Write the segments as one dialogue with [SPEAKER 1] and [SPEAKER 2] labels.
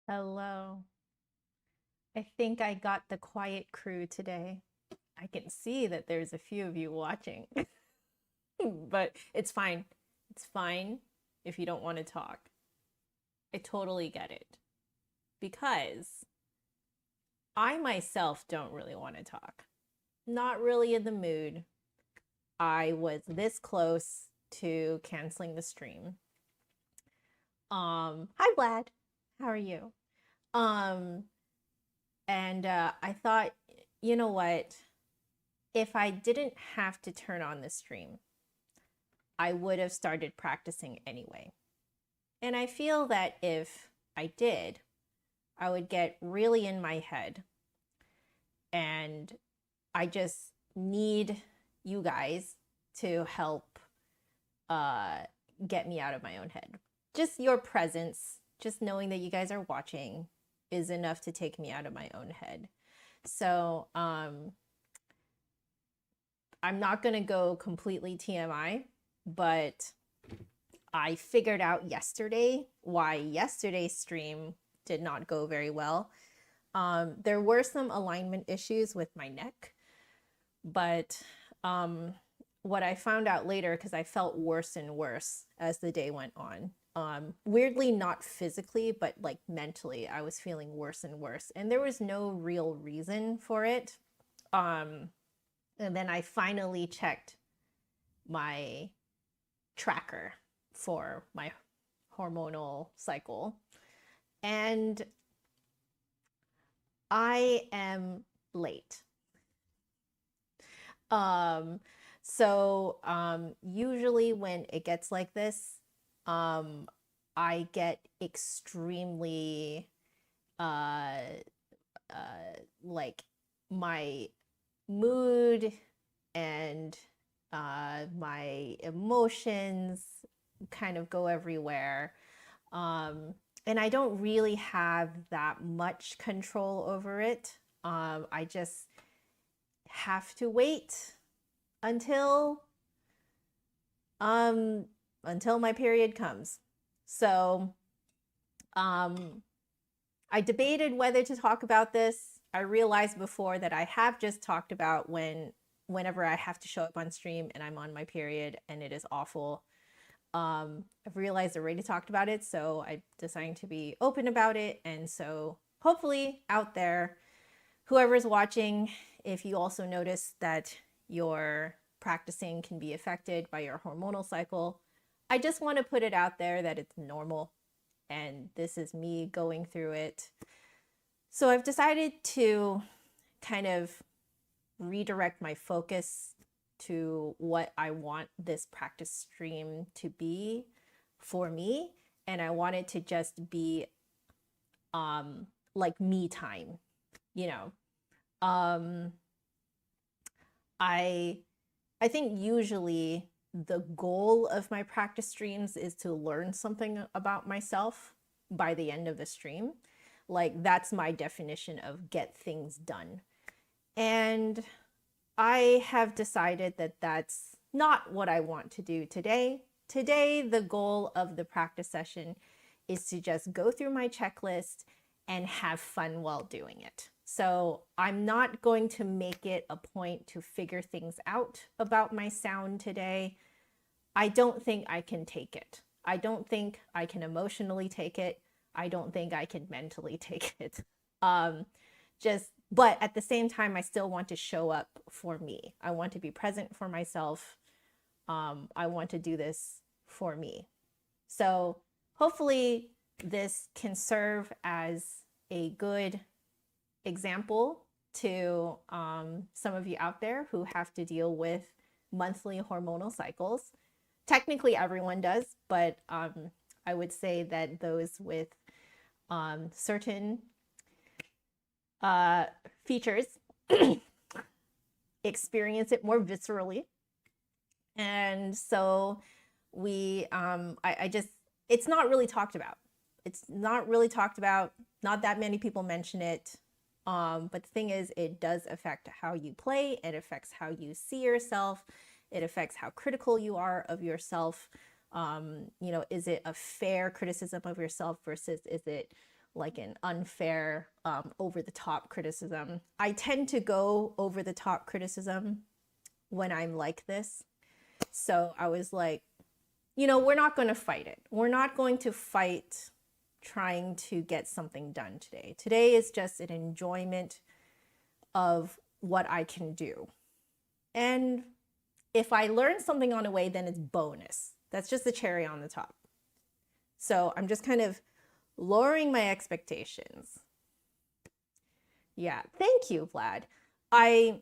[SPEAKER 1] Hello. I think I got the quiet crew today. I can see that there's a few of you watching, but it's fine. It's fine if you don't want to talk. I totally get it because I myself don't really want to talk. Not really in the mood. I was this close to canceling the stream. Hi Vlad. How are you? Um, and I thought, you know what? If I didn't have to turn on the stream, I would have started practicing anyway. And I feel that if I did, I would get really in my head. And I just need you guys to help uh, get me out of my own head. Just your presence, just knowing that you guys are watching is enough to take me out of my own head. So I'm not going to go completely TMI, but I figured out yesterday why yesterday's stream did not go very well. There were some alignment issues with my neck, but what I found out later, because I felt worse and worse as the day went on. Weirdly, not physically, but like mentally, I was feeling worse and worse. And there was no real reason for it. And then I finally checked my tracker for my hormonal cycle. And I am late. Usually when it gets like this, I get extremely like my mood and my emotions kind of go everywhere. And I don't really have that much control over it. I just have to wait until my period comes. So I debated whether to talk about this. I realized before that I have just talked about whenever I have to show up on stream and I'm on my period and it is awful. I've realized I already talked about it, so I decided to be open about it. And so hopefully out there, whoever's watching, if you also notice that your practicing can be affected by your hormonal cycle, I just want to put it out there that it's normal and this is me going through it. So I've decided to kind of redirect my focus to what I want this practice stream to be for me. And I want it to just be like me time, you know. I think usually the goal of my practice streams is to learn something about myself by the end of the stream. Like that's my definition of get things done. And I have decided that that's not what I want to do today. Today, the goal of the practice session is to just go through my checklist and have fun while doing it. So I'm not going to make it a point to figure things out about my sound today. I don't think I can take it. I don't think I can emotionally take it. I don't think I can mentally take it. But at the same time, I still want to show up for me. I want to be present for myself. I want to do this for me. So hopefully this can serve as a good example to some of you out there who have to deal with monthly hormonal cycles. Technically everyone does, but I would say that those with certain features experience it more viscerally. And so it's not really talked about. It's not really talked about. Not that many people mention it. But the thing is, it does affect how you play. It affects how you see yourself. It affects how critical you are of yourself. Is it a fair criticism of yourself versus is it like an unfair, over the top criticism. I tend to go over the top criticism when I'm like this. So I was like, you know, we're not going to fight it. We're not going to fight trying to get something done today. Today is just an enjoyment of what I can do. And if I learn something on the way, then it's bonus. That's just the cherry on the top. So I'm just kind of lowering my expectations. Yeah, thank you, Vlad. I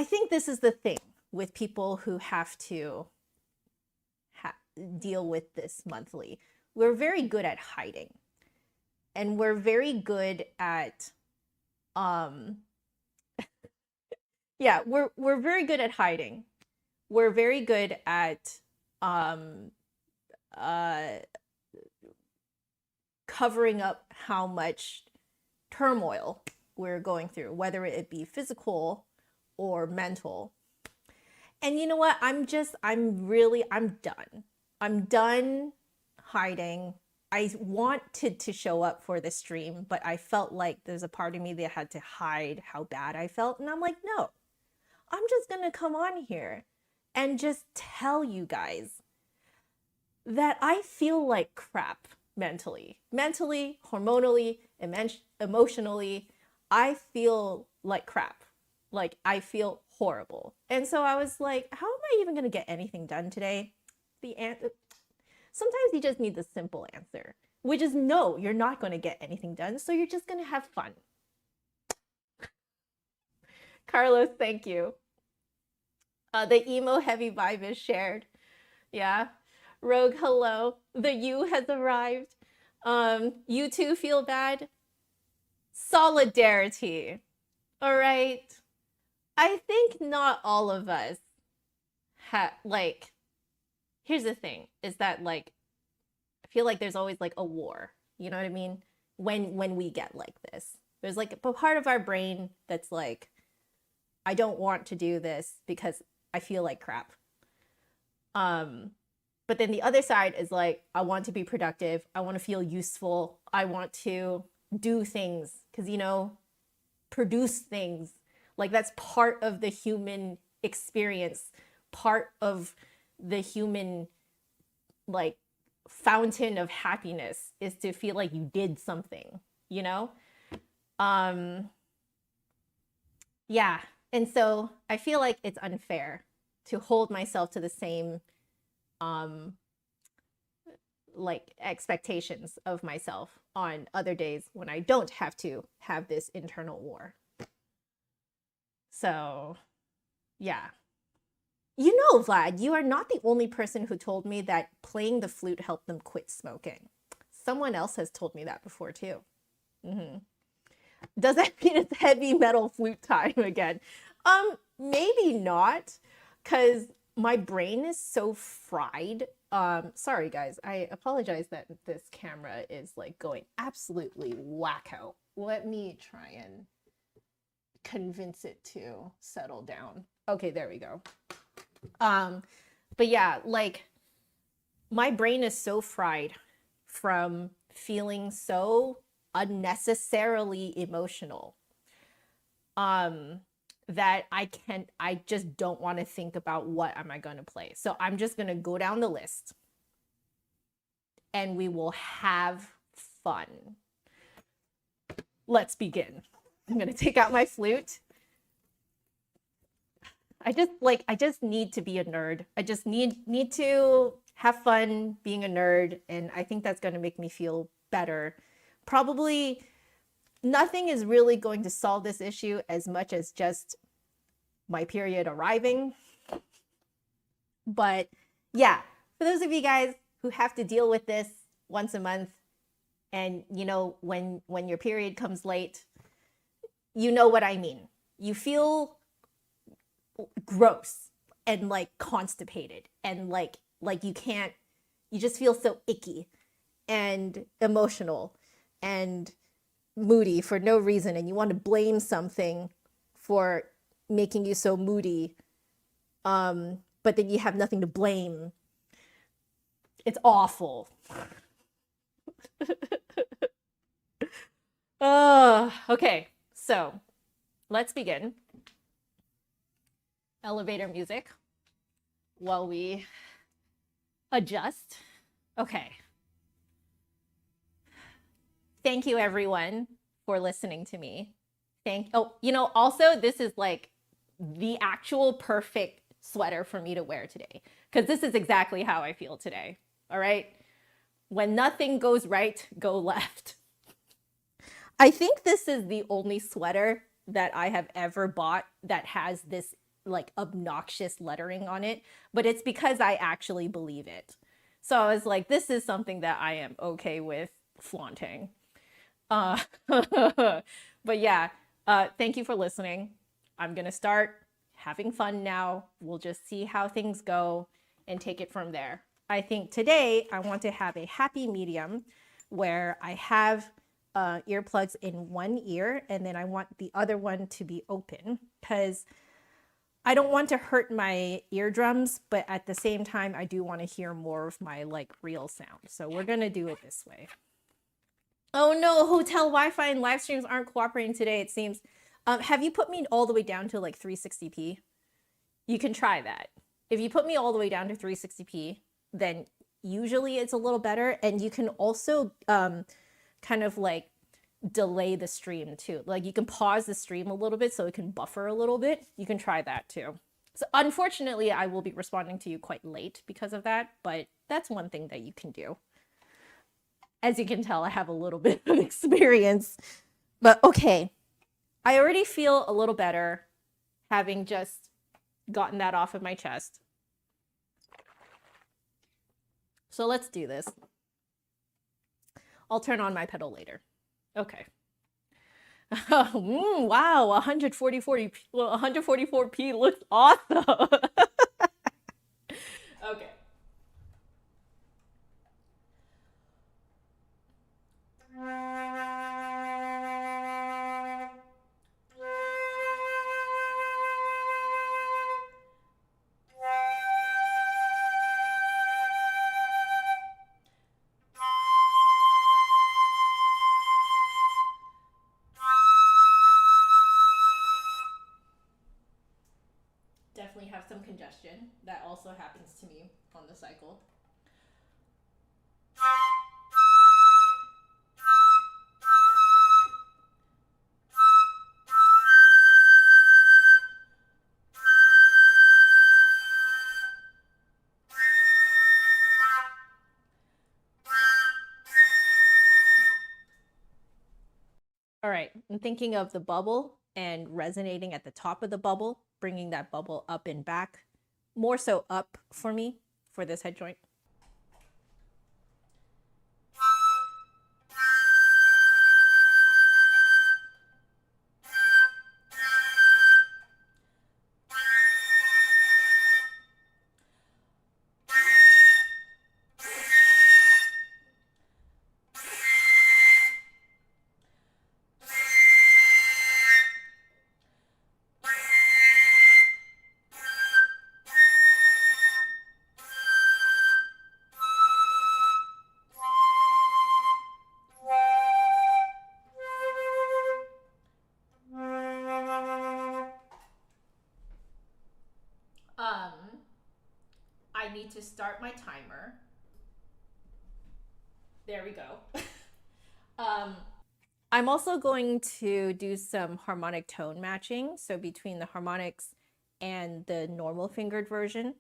[SPEAKER 1] think this is the thing with people who have to deal with this monthly. We're very good at hiding. And we're very good at yeah, we're very good at hiding. We're very good at covering up how much turmoil we're going through, whether it be physical or mental. And you know what? I'm done. I'm done hiding. I wanted to show up for the stream, but I felt like there's a part of me that had to hide how bad I felt. And I'm like, no, I'm just going to come on here and just tell you guys that I feel like crap mentally, hormonally, emotionally. I feel like crap. Like I feel horrible. And so I was like, how am I even going to get anything done today? Sometimes you just need the simple answer, which is no, you're not going to get anything done. So you're just going to have fun. Carlos, thank you. The emo heavy vibe is shared. Yeah. Rogue, hello. The you has arrived. You too feel bad. Solidarity. All right. I think not all of us here's the thing, is that like, I feel like there's always like a war, you know what I mean? When we get like this, there's like a part of our brain that's like, I don't want to do this because I feel like crap. But then the other side is like, I want to be productive. I want to feel useful. I want to do things because, you know, produce things. Like that's part of the human experience, part of the human like fountain of happiness is to feel like you did something, you know? Yeah. And so I feel like it's unfair to hold myself to the same like expectations of myself on other days when I don't have to have this internal war. So, yeah. You know, Vlad, you are not the only person who told me that playing the flute helped them quit smoking. Someone else has told me that before too. Does that mean it's heavy metal flute time again? Maybe not, because my brain is so fried. Sorry guys, I apologize that this camera is like going absolutely wacko. Let me try and convince it to settle down. Okay, there we go. But yeah, like my brain is so fried from feeling so unnecessarily emotional that I just don't want to think about what am I going to play. So I'm just going to go down the list and we will have fun. Let's begin. I'm going to take out my flute. I just need to be a nerd. I just need to have fun being a nerd. And I think that's going to make me feel better. Probably nothing is really going to solve this issue as much as just my period arriving. But yeah, for those of you guys who have to deal with this once a month and you know, when your period comes late, you know what I mean. You feel gross and like constipated and like you just feel so icky and emotional and moody for no reason, and you want to blame something for making you so moody, but then you have nothing to blame. It's awful. Okay, so let's begin. Elevator music while we adjust. Okay. Thank you everyone for listening to me. Also this is like the actual perfect sweater for me to wear today because this is exactly how I feel today. All right. When nothing goes right, go left. I think this is the only sweater that I have ever bought that has this like obnoxious lettering on it, but it's because I actually believe it. So I was like, this is something that I am okay with flaunting. But yeah, thank you for listening. I'm gonna start having fun now. We'll just see how things go and take it from there. I think today I want to have a happy medium where I have earplugs in one ear and then I want the other one to be open because I don't want to hurt my eardrums, but at the same time, I do want to hear more of my like real sound. So we're gonna do it this way. Oh no, hotel Wi-Fi and live streams aren't cooperating today, it seems. Have you put me all the way down to like 360p? You can try that. If you put me all the way down to 360p, then usually it's a little better. And you can also kind of like delay the stream too. Like you can pause the stream a little bit so it can buffer a little bit. You can try that too. So unfortunately, I will be responding to you quite late because of that, but that's one thing that you can do. As you can tell, I have a little bit of experience, but okay. I already feel a little better having just gotten that off of my chest. So let's do this. I'll turn on my pedal later. Okay. Wow, 144p looks awesome. Okay. Definitely have some congestion. That also happens to me on the cycle. All right, I'm thinking of the bubble and resonating at the top of the bubble, bringing that bubble up and back, more so up for me for this head joint. I need to start my timer. There we go. I'm also going to do some harmonic tone matching. So between the harmonics and the normal fingered version,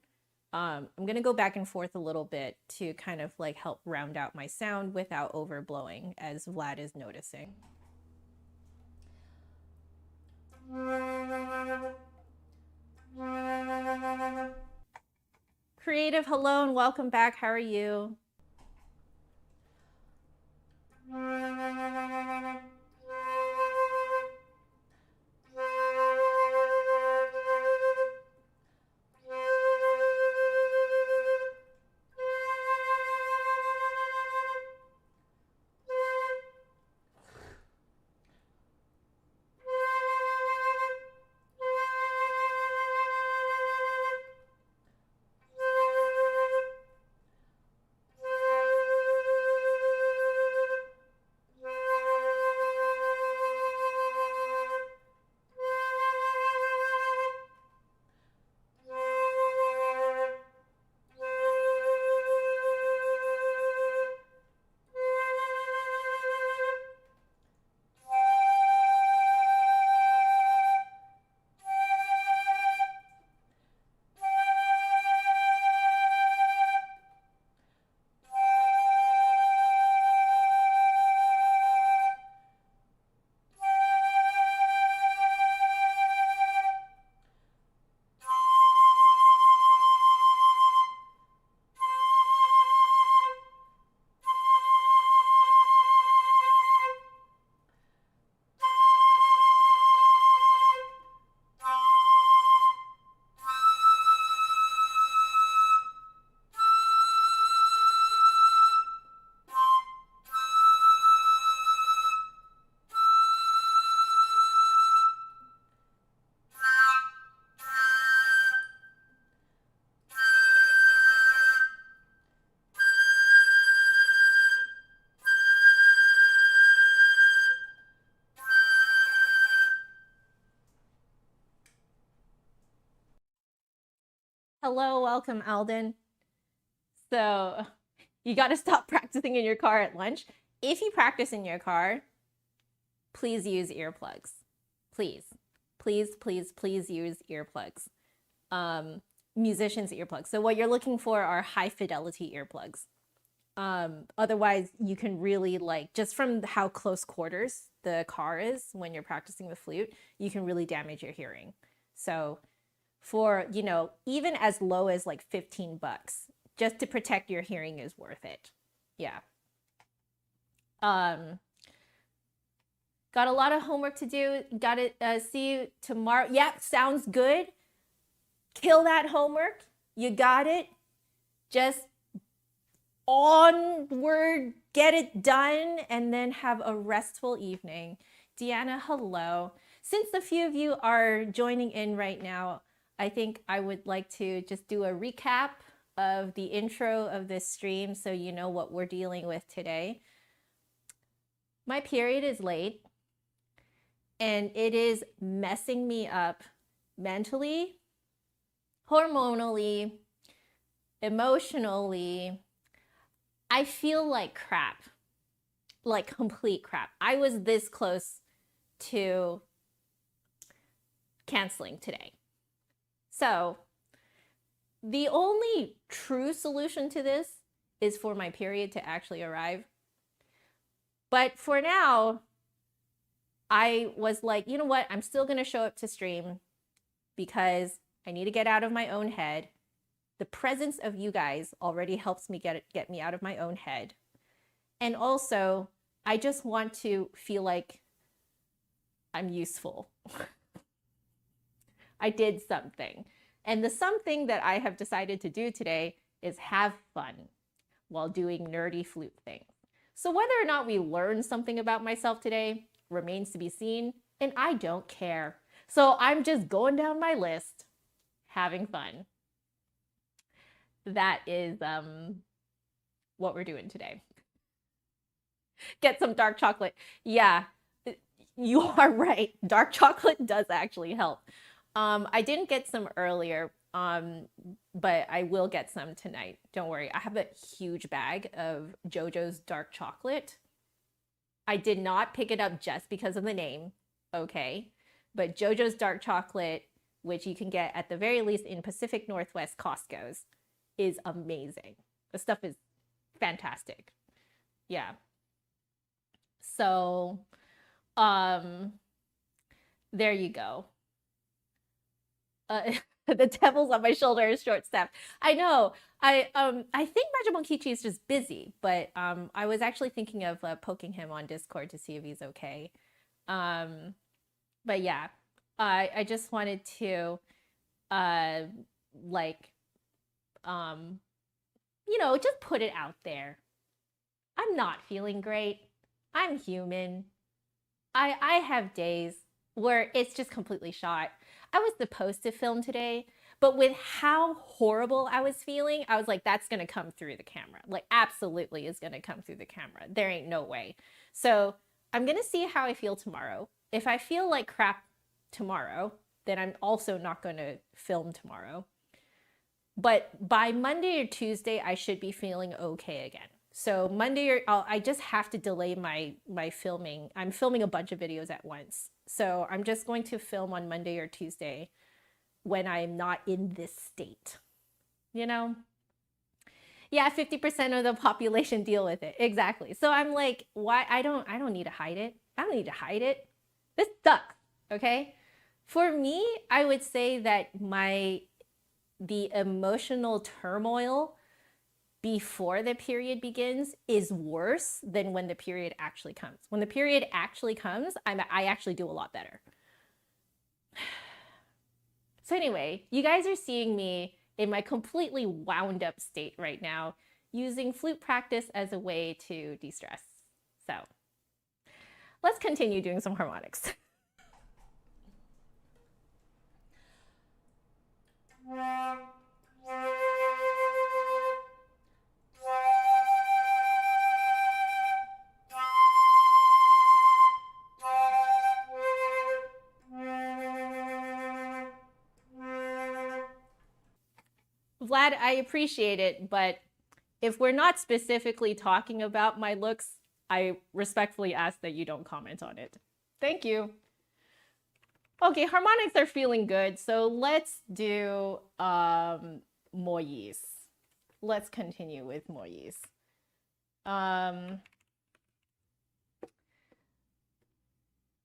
[SPEAKER 1] I'm going to go back and forth a little bit to kind of like help round out my sound without overblowing, as Vlad is noticing. Creative, hello and welcome back. How are you? Hello, welcome, Alden. So you got to stop practicing in your car at lunch. If you practice in your car, please use earplugs. Please, please, please, please use earplugs. Musicians' earplugs. So what you're looking for are high fidelity earplugs. Otherwise, you can really, like, just from how close quarters the car is when you're practicing the flute, you can really damage your hearing. So for, you know, even as low as like $15, just to protect your hearing is worth it. Yeah. Got a lot of homework to do. Got to see you tomorrow. Yep, sounds good. Kill that homework. You got it. Just onward, get it done, and then have a restful evening. Deanna, hello. Since a few of you are joining in right now, I think I would like to just do a recap of the intro of this stream so you know what we're dealing with today. My period is late, and it is messing me up mentally, hormonally, emotionally. I feel like crap, like complete crap. I was this close to canceling today. So the only true solution to this is for my period to actually arrive. But for now, I was like, you know what? I'm still going to show up to stream because I need to get out of my own head. The presence of you guys already helps me get me out of my own head. And also, I just want to feel like I'm useful. I did something. And the something that I have decided to do today is have fun while doing nerdy flute things. So whether or not we learn something about myself today remains to be seen, and I don't care. So I'm just going down my list, having fun. That is what we're doing today. Get some dark chocolate. Yeah, you are right. Dark chocolate does actually help. I didn't get some earlier, but I will get some tonight. Don't worry. I have a huge bag of JoJo's dark chocolate. I did not pick it up just because of the name, okay? But JoJo's dark chocolate, which you can get at the very least in Pacific Northwest Costco's, is amazing. The stuff is fantastic. Yeah. So, there you go. The devil's on my shoulder is short staffed. I know. I think Majimonkichi is just busy, but I was actually thinking of poking him on Discord to see if he's okay. But yeah, I just wanted to you know, just put it out there. I'm not feeling great. I'm human. I have days where it's just completely shot. I was supposed to film today, but with how horrible I was feeling, I was like, that's going to come through the camera. Like, absolutely is going to come through the camera. There ain't no way. So I'm going to see how I feel tomorrow. If I feel like crap tomorrow, then I'm also not going to film tomorrow. But by Monday or Tuesday, I should be feeling okay again. So Monday, I just have to delay my filming. I'm filming a bunch of videos at once. So I'm just going to film on Monday or Tuesday when I'm not in this state, you know? Yeah, 50% of the population deal with it. Exactly. So I'm like, why? I don't need to hide it. I don't need to hide it. This sucks, okay? For me, I would say that the emotional turmoil before the period begins is worse than when the period actually comes. When the period actually comes, I actually do a lot better. So anyway, you guys are seeing me in my completely wound up state right now, using flute practice as a way to de-stress. So let's continue doing some harmonics. Vlad, I appreciate it, but if we're not specifically talking about my looks, I respectfully ask that you don't comment on it. Thank you. Okay, harmonics are feeling good, so let's do moyes. Let's continue with moyes.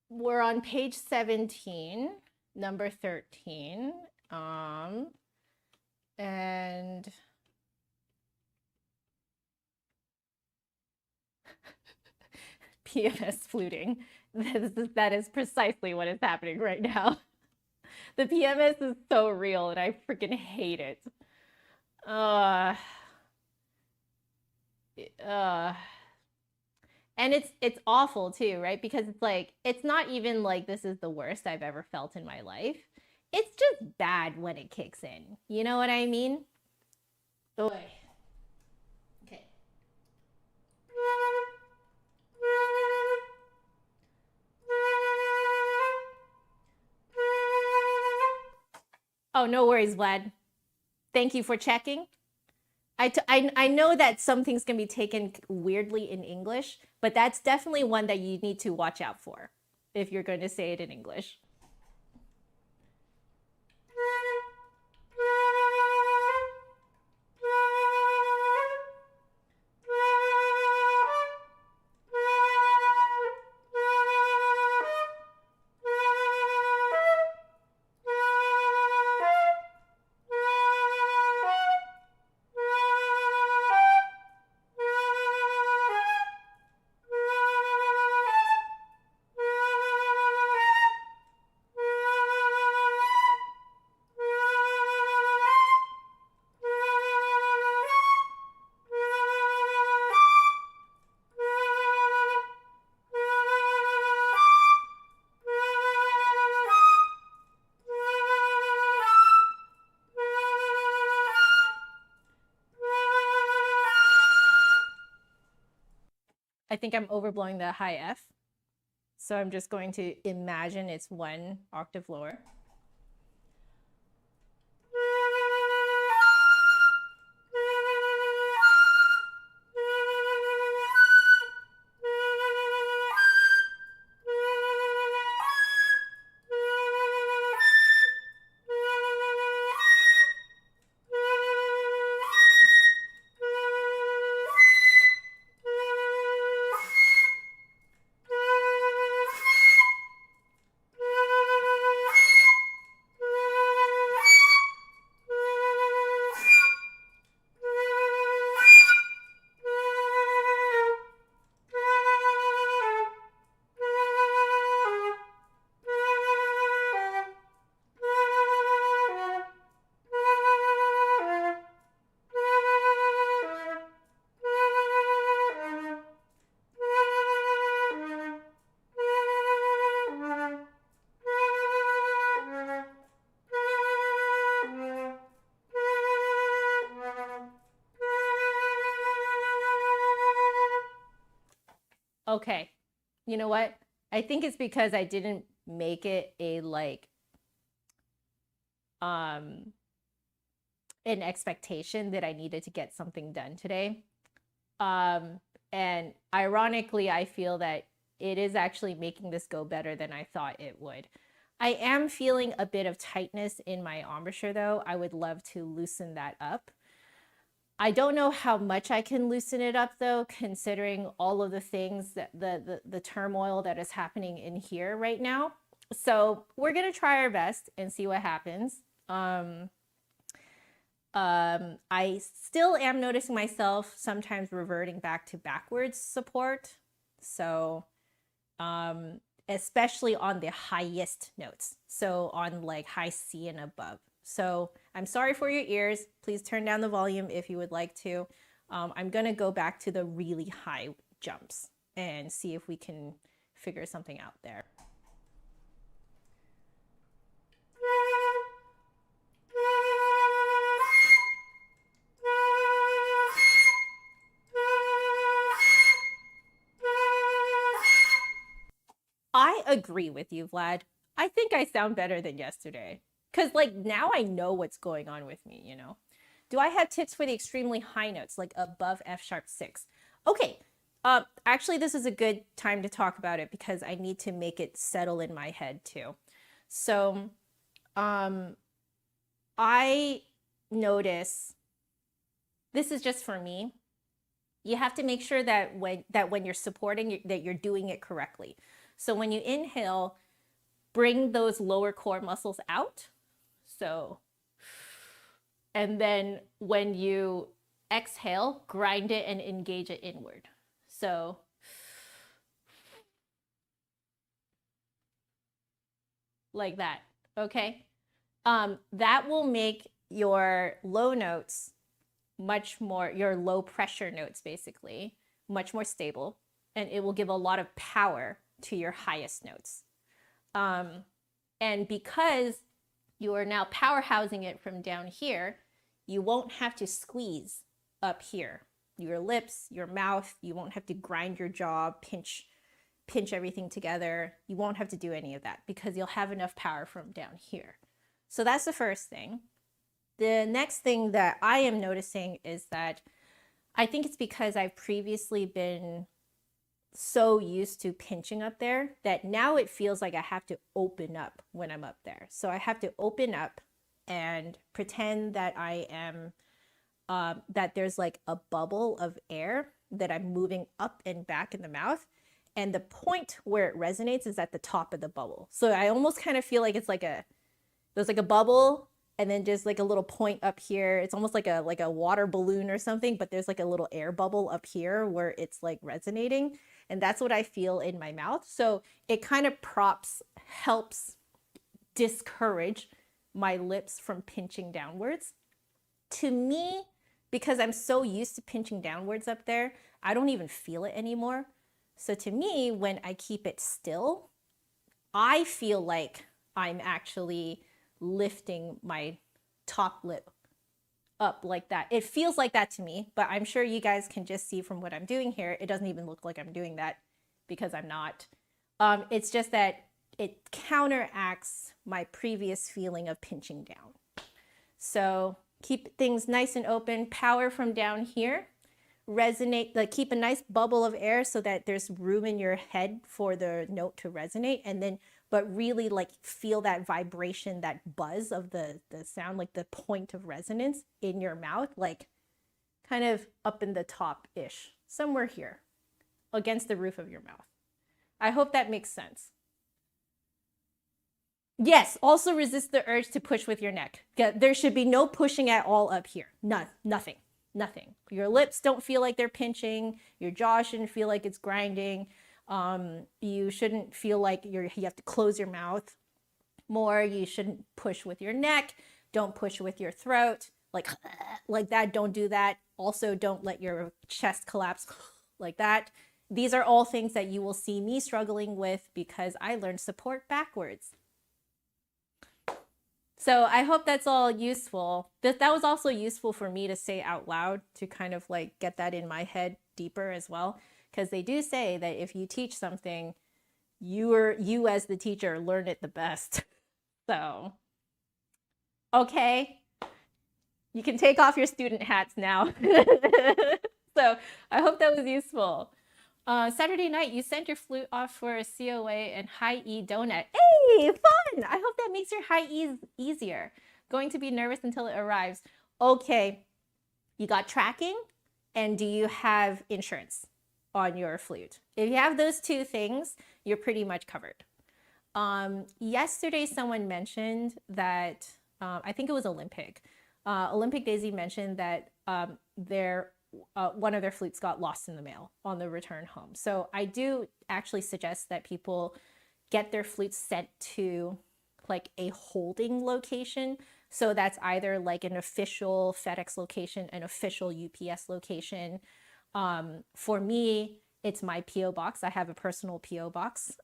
[SPEAKER 1] We're on page 17, number 13. And PMS fluting. That is precisely what is happening right now. The PMS is so real and I freaking hate it. And it's awful too, right? Because it's like, it's not even like this is the worst I've ever felt in my life. It's just bad when it kicks in. You know what I mean? Oy. Okay. Oh, no worries, Vlad. Thank you for checking. I know that some things can be taken weirdly in English, but that's definitely one that you need to watch out for if you're going to say it in English. I think I'm overblowing the high F. So I'm just going to imagine it's one octave lower. Okay, you know what? I think it's because I didn't make it a like an expectation that I needed to get something done today. And ironically, I feel that it is actually making this go better than I thought it would. I am feeling a bit of tightness in my embouchure though. I would love to loosen that up. I don't know how much I can loosen it up though, considering all of the things that the turmoil that is happening in here right now. So we're gonna try our best and see what happens. I still am noticing myself sometimes reverting back to backwards support. So especially on the highest notes. So on like high C and above. So I'm sorry for your ears. Please turn down the volume if you would like to. I'm gonna go back to the really high jumps and see if we can figure something out there. I agree with you, Vlad. I think I sound better than yesterday. Because like now I know what's going on with me, you know? Do I have tips for the extremely high notes, like above F sharp 6? Okay, actually, this is a good time to talk about it because I need to make it settle in my head too. So, I notice, this is just for me, you have to make sure that when you're supporting, that you're doing it correctly. So when you inhale, bring those lower core muscles out. So, and then when you exhale, grind it and engage it inward. So, like that, okay? That will make your low notes much more, your low pressure notes basically, much more stable, and it will give a lot of power to your highest notes. And because you are now power housing it from down here, you won't have to squeeze up here. Your lips, your mouth, you won't have to grind your jaw, pinch everything together. You won't have to do any of that because you'll have enough power from down here. So that's the first thing. The next thing that I am noticing is that I think it's because I've previously been so used to pinching up there that now it feels like I have to open up when I'm up there. So I have to open up and pretend that I am, that there's like a bubble of air that I'm moving up and back in the mouth. And the point where it resonates is at the top of the bubble. So I almost kind of feel like it's like there's like a bubble and then just like a little point up here. It's almost like a water balloon or something, but there's like a little air bubble up here where it's like resonating. And that's what I feel in my mouth. So it kind of helps discourage my lips from pinching downwards. To me, because I'm so used to pinching downwards up there, I don't even feel it anymore. So to me, when I keep it still, I feel like I'm actually lifting my top lip up like that. It feels like that to me, but I'm sure you guys can just see from what I'm doing here, it doesn't even look like I'm doing that because I'm not. It's just that it counteracts my previous feeling of pinching down. So keep things nice and open, power from down here, resonate, like keep a nice bubble of air so that there's room in your head for the note to resonate, and then but really like feel that vibration, that buzz of the sound, like the point of resonance in your mouth, like kind of up in the top-ish, somewhere here against the roof of your mouth. I hope that makes sense. Yes, also resist the urge to push with your neck. There should be no pushing at all up here. Nothing. Your lips don't feel like they're pinching. Your jaw shouldn't feel like it's grinding. You shouldn't feel like you have to close your mouth more. You shouldn't push with your neck. Don't push with your throat. Like that, don't do that. Also, don't let your chest collapse like that. These are all things that you will see me struggling with because I learned support backwards. So I hope that's all useful. That was also useful for me to say out loud to kind of like get that in my head deeper as well. Because they do say that if you teach something, you as the teacher learn it the best. So, okay, you can take off your student hats now. So I hope that was useful. Saturday night, you sent your flute off for a COA and high E donut. Hey, fun! I hope that makes your high E's easier. Going to be nervous until it arrives. Okay, you got tracking, and do you have insurance on your flute? If you have those two things, you're pretty much covered. Yesterday, someone mentioned that, I think it was Olympic Daisy mentioned that one of their flutes got lost in the mail on the return home. So I do actually suggest that people get their flutes sent to like a holding location. So that's either like an official FedEx location, an official UPS location. For me, it's my PO box. I have a personal PO box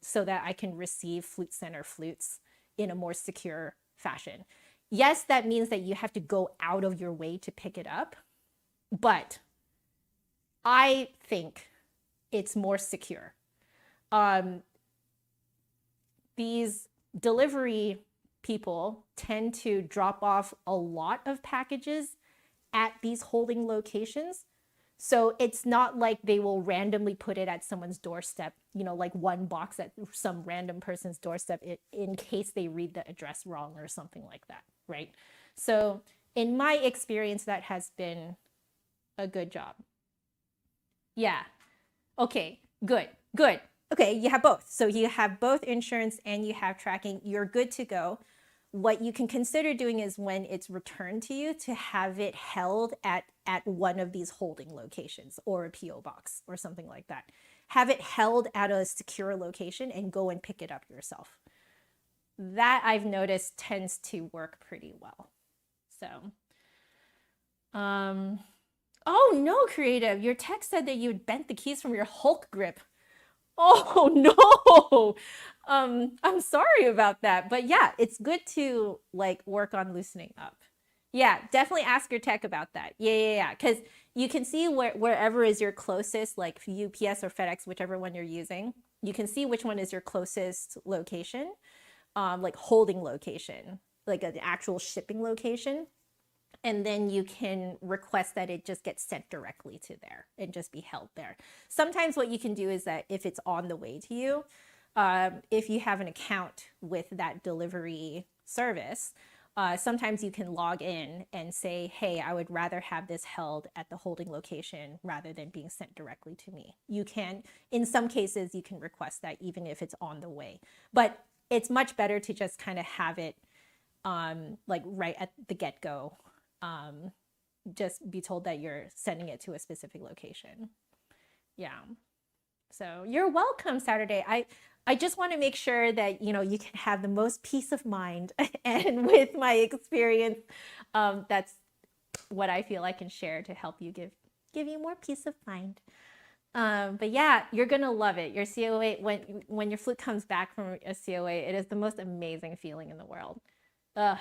[SPEAKER 1] so that I can receive Flute Center flutes in a more secure fashion. Yes, that means that you have to go out of your way to pick it up. But I think it's more secure. These delivery people tend to drop off a lot of packages at these holding locations. So it's not like they will randomly put it at someone's doorstep, you know, like one box at some random person's doorstep in case they read the address wrong or something like that, right? So in my experience, that has been a good job. Yeah. Okay, good, good. Okay, you have both. So you have both insurance and you have tracking. You're good to go. What you can consider doing is when it's returned to you to have it held at one of these holding locations or a PO box or something like that. Have it held at a secure location and go and pick it up yourself. That I've noticed tends to work pretty well. So, oh no, Creative, your text said that you had bent the keys from your Hulk grip. Oh no. I'm sorry about that. But yeah, it's good to like work on loosening up. Yeah, definitely ask your tech about that. Yeah. Because you can see wherever is your closest, like UPS or FedEx, whichever one you're using, you can see which one is your closest location, like holding location, like an actual shipping location. And then you can request that it just gets sent directly to there and just be held there. Sometimes what you can do is that if it's on the way to you, if you have an account with that delivery service, sometimes you can log in and say, hey, I would rather have this held at the holding location rather than being sent directly to me. You can, in some cases, you can request that even if it's on the way. But it's much better to just kind of have it like right at the get-go. Just be told that you're sending it to a specific location. Yeah. So you're welcome, Saturday. I just want to make sure that, you know, you can have the most peace of mind. And with my experience, that's what I feel I can share to help you give you more peace of mind. But yeah, you're going to love it. Your COA, when your flute comes back from a COA, it is the most amazing feeling in the world. Ugh,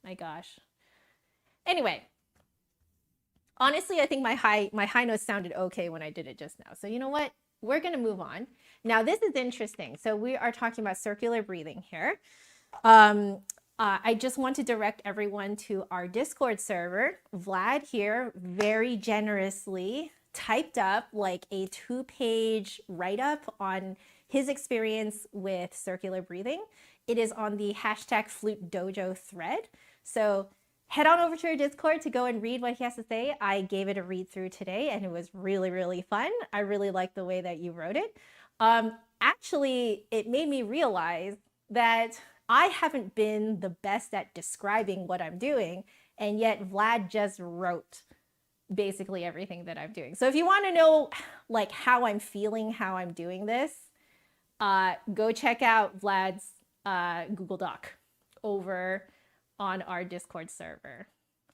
[SPEAKER 1] my gosh. Anyway, honestly, I think my high notes sounded okay when I did it just now. So you know what? We're going to move on. Now, this is interesting. So we are talking about circular breathing here. I just want to direct everyone to our Discord server. Vlad here very generously typed up like a 2-page write-up on his experience with circular breathing. It is on the #FluteDojo thread. So head on over to our Discord to go and read what he has to say. I gave it a read through today and it was really, really fun. I really like the way that you wrote it. Actually, it made me realize that I haven't been the best at describing what I'm doing, and yet Vlad just wrote basically everything that I'm doing. So if you want to know like how I'm feeling, how I'm doing this, go check out Vlad's Google Doc over on our Discord server.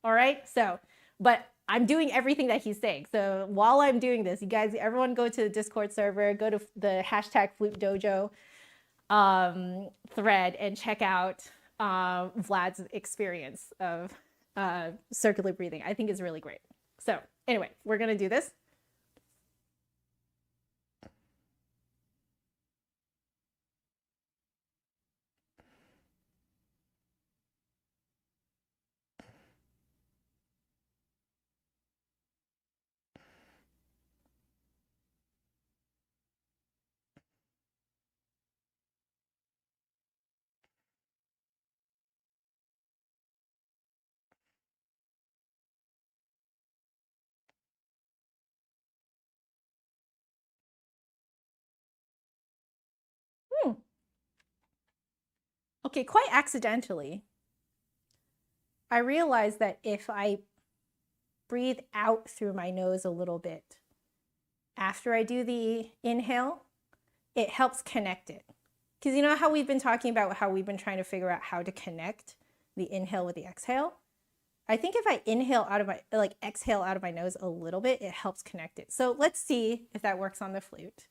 [SPEAKER 1] All right, so, but I'm doing everything that he's saying. So while I'm doing this, you guys, everyone go to the Discord server, go to the #FluteDojo thread and check out Vlad's experience of circular breathing. I think is really great. So anyway, we're gonna do this. Okay, quite accidentally, I realized that if I breathe out through my nose a little bit after I do the inhale, it helps connect it. Because you know how we've been talking about how we've been trying to figure out how to connect the inhale with the exhale? I think if I inhale out of my, like exhale out of my nose a little bit, it helps connect it. So let's see if that works on the flute.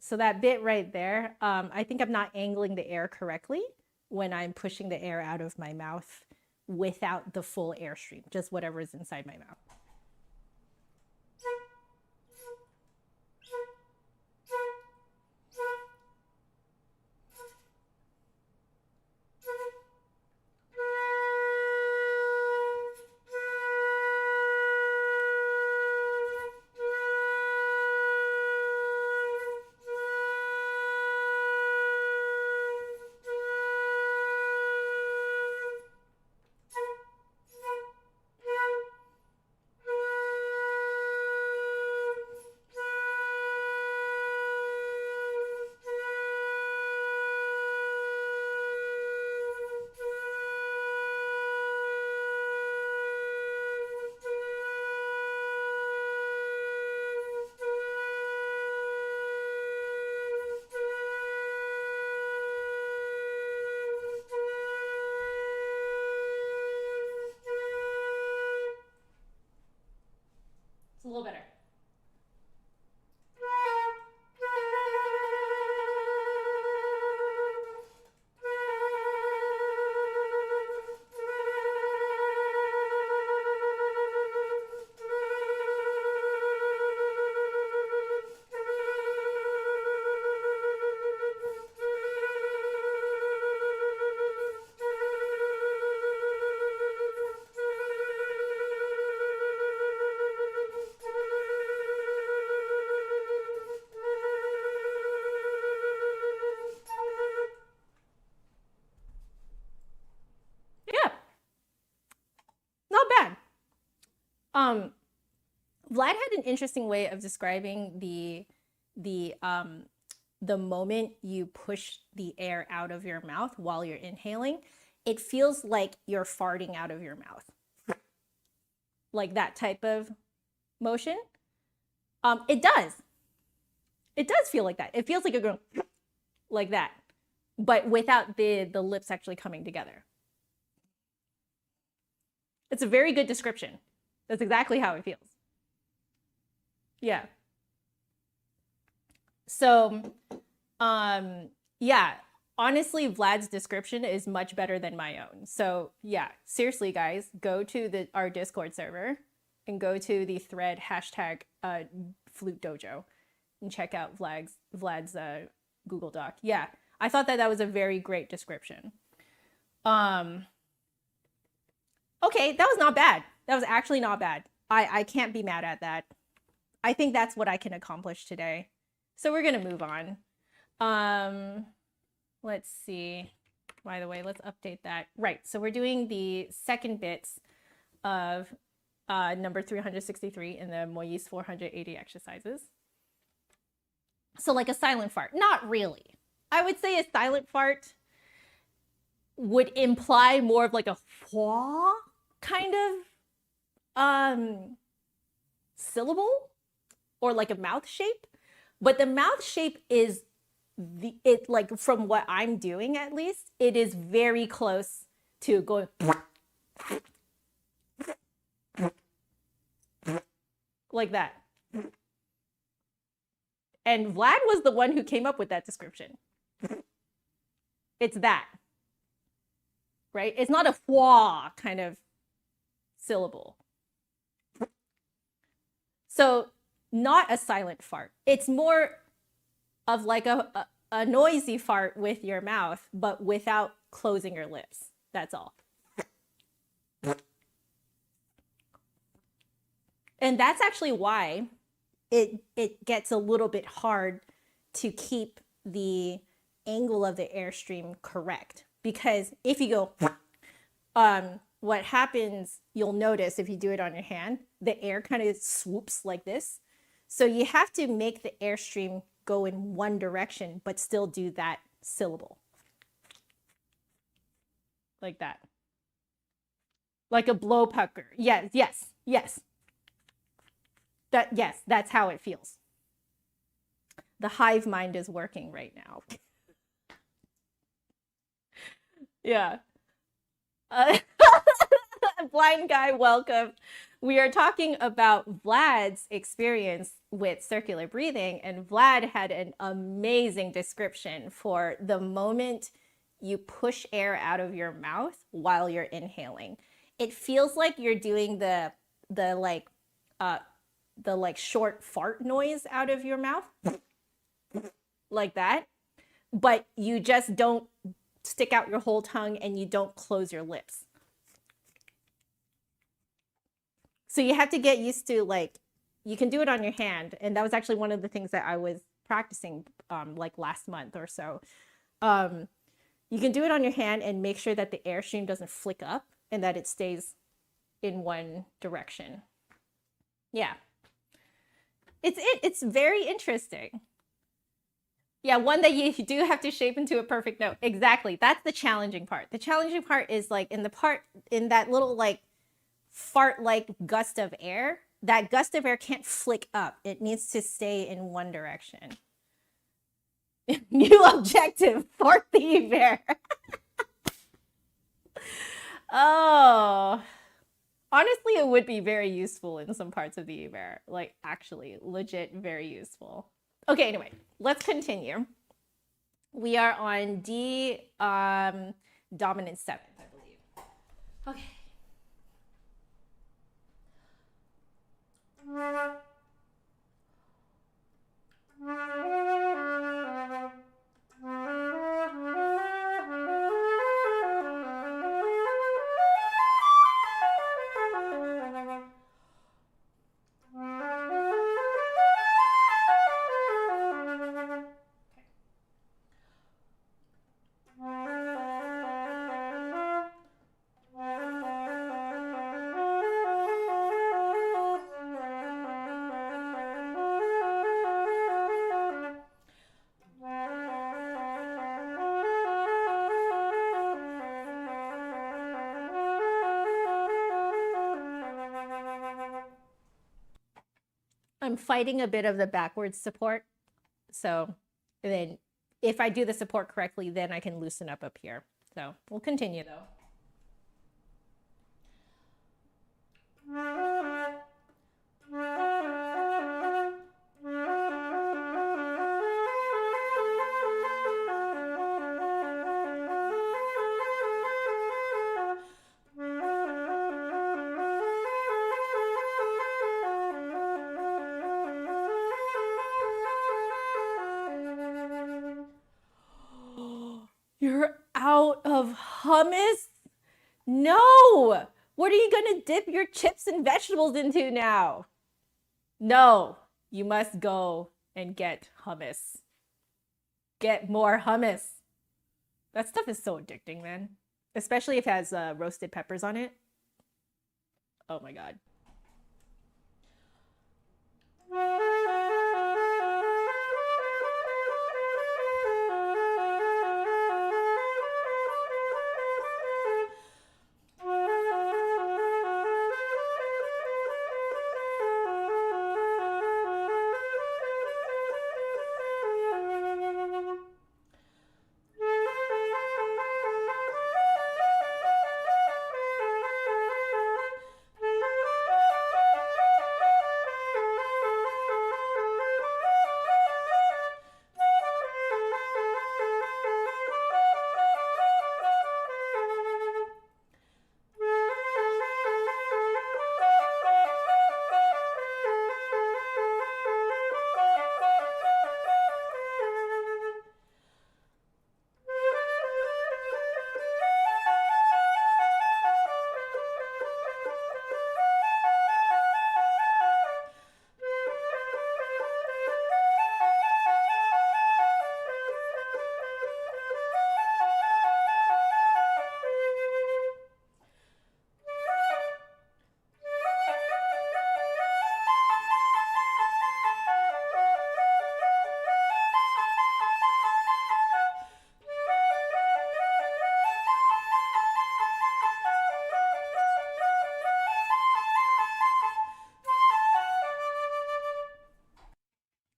[SPEAKER 1] So that bit right there, I think I'm not angling the air correctly. when I'm pushing the air out of my mouth without the full airstream, just whatever is inside my mouth. It's a little better. Vlad had an interesting way of describing the moment you push the air out of your mouth while you're inhaling. It feels like you're farting out of your mouth, like that type of motion. It does feel like that. It feels like you're going like that, but without the lips actually coming together. It's a very good description. That's exactly how it feels. Yeah. So, yeah, honestly, Vlad's description is much better than my own. So yeah, seriously, guys, go to our Discord server and go to the thread #flute dojo and check out Vlad's Google Doc. Yeah, I thought that was a very great description. Okay, that was not bad. That was actually not bad. I can't be mad at that. I think that's what I can accomplish today. So we're gonna move on. Let's see. By the way, let's update that. Right, so we're doing the second bits of number 363 in the Moyes 480 exercises. So like a silent fart, not really. I would say a silent fart would imply more of like a fwa kind of syllable or like a mouth shape. But the mouth shape is like from what I'm doing at least, it is very close to going like that. And Vlad was the one who came up with that description. It's that, right? It's not a fwa kind of syllable. So not a silent fart. It's more of like a noisy fart with your mouth, but without closing your lips. That's all. And that's actually why it gets a little bit hard to keep the angle of the airstream correct. Because if you go, what happens, you'll notice if you do it on your hand, the air kind of swoops like this. So you have to make the airstream go in one direction, but still do that syllable. Like that. Like a blow pucker. Yes, yes, yes. Yes, that's how it feels. The hive mind is working right now. Yeah. Blind guy, welcome. We are talking about Vlad's experience with circular breathing, and Vlad had an amazing description for the moment you push air out of your mouth while you're inhaling. It feels like you're doing the short fart noise out of your mouth, like that, but you just don't stick out your whole tongue and you don't close your lips. So you have to get used to, like, you can do it on your hand. And that was actually one of the things that I was practicing like last month or so. You can do it on your hand and make sure that the airstream doesn't flick up and that it stays in one direction. Yeah. It's very interesting. Yeah, one that you do have to shape into a perfect note. Exactly. That's the challenging part. The challenging part is like in that little like fart-like gust of air. That gust of air can't flick up. It needs to stay in one direction. New objective, fourth IBERT. Oh. Honestly, it would be very useful in some parts of the IBERT. Like, actually, legit very useful. Okay, anyway, let's continue. We are on D dominant 7th, I believe. Okay. I'm fighting a bit of the backwards support. So then if I do the support correctly, then I can loosen up here. So we'll continue though. You're out of hummus? No! What are you gonna dip your chips and vegetables into now? No, you must go and get hummus. Get more hummus. That stuff is so addicting, man. Especially if it has roasted peppers on it. Oh my God.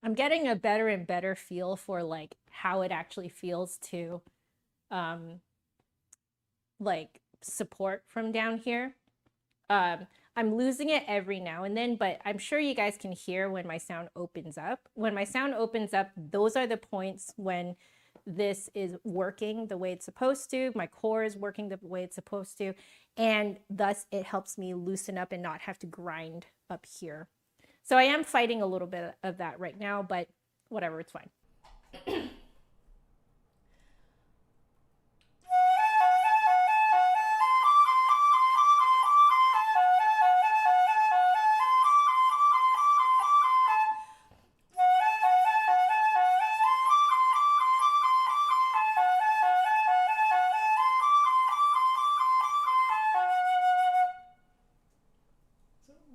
[SPEAKER 1] I'm getting a better and better feel for like how it actually feels to like support from down here. I'm losing it every now and then, but I'm sure you guys can hear when my sound opens up. When my sound opens up, those are the points when this is working the way it's supposed to. My core is working the way it's supposed to. And thus it helps me loosen up and not have to grind up here. So I am fighting a little bit of that right now, but whatever, it's fine.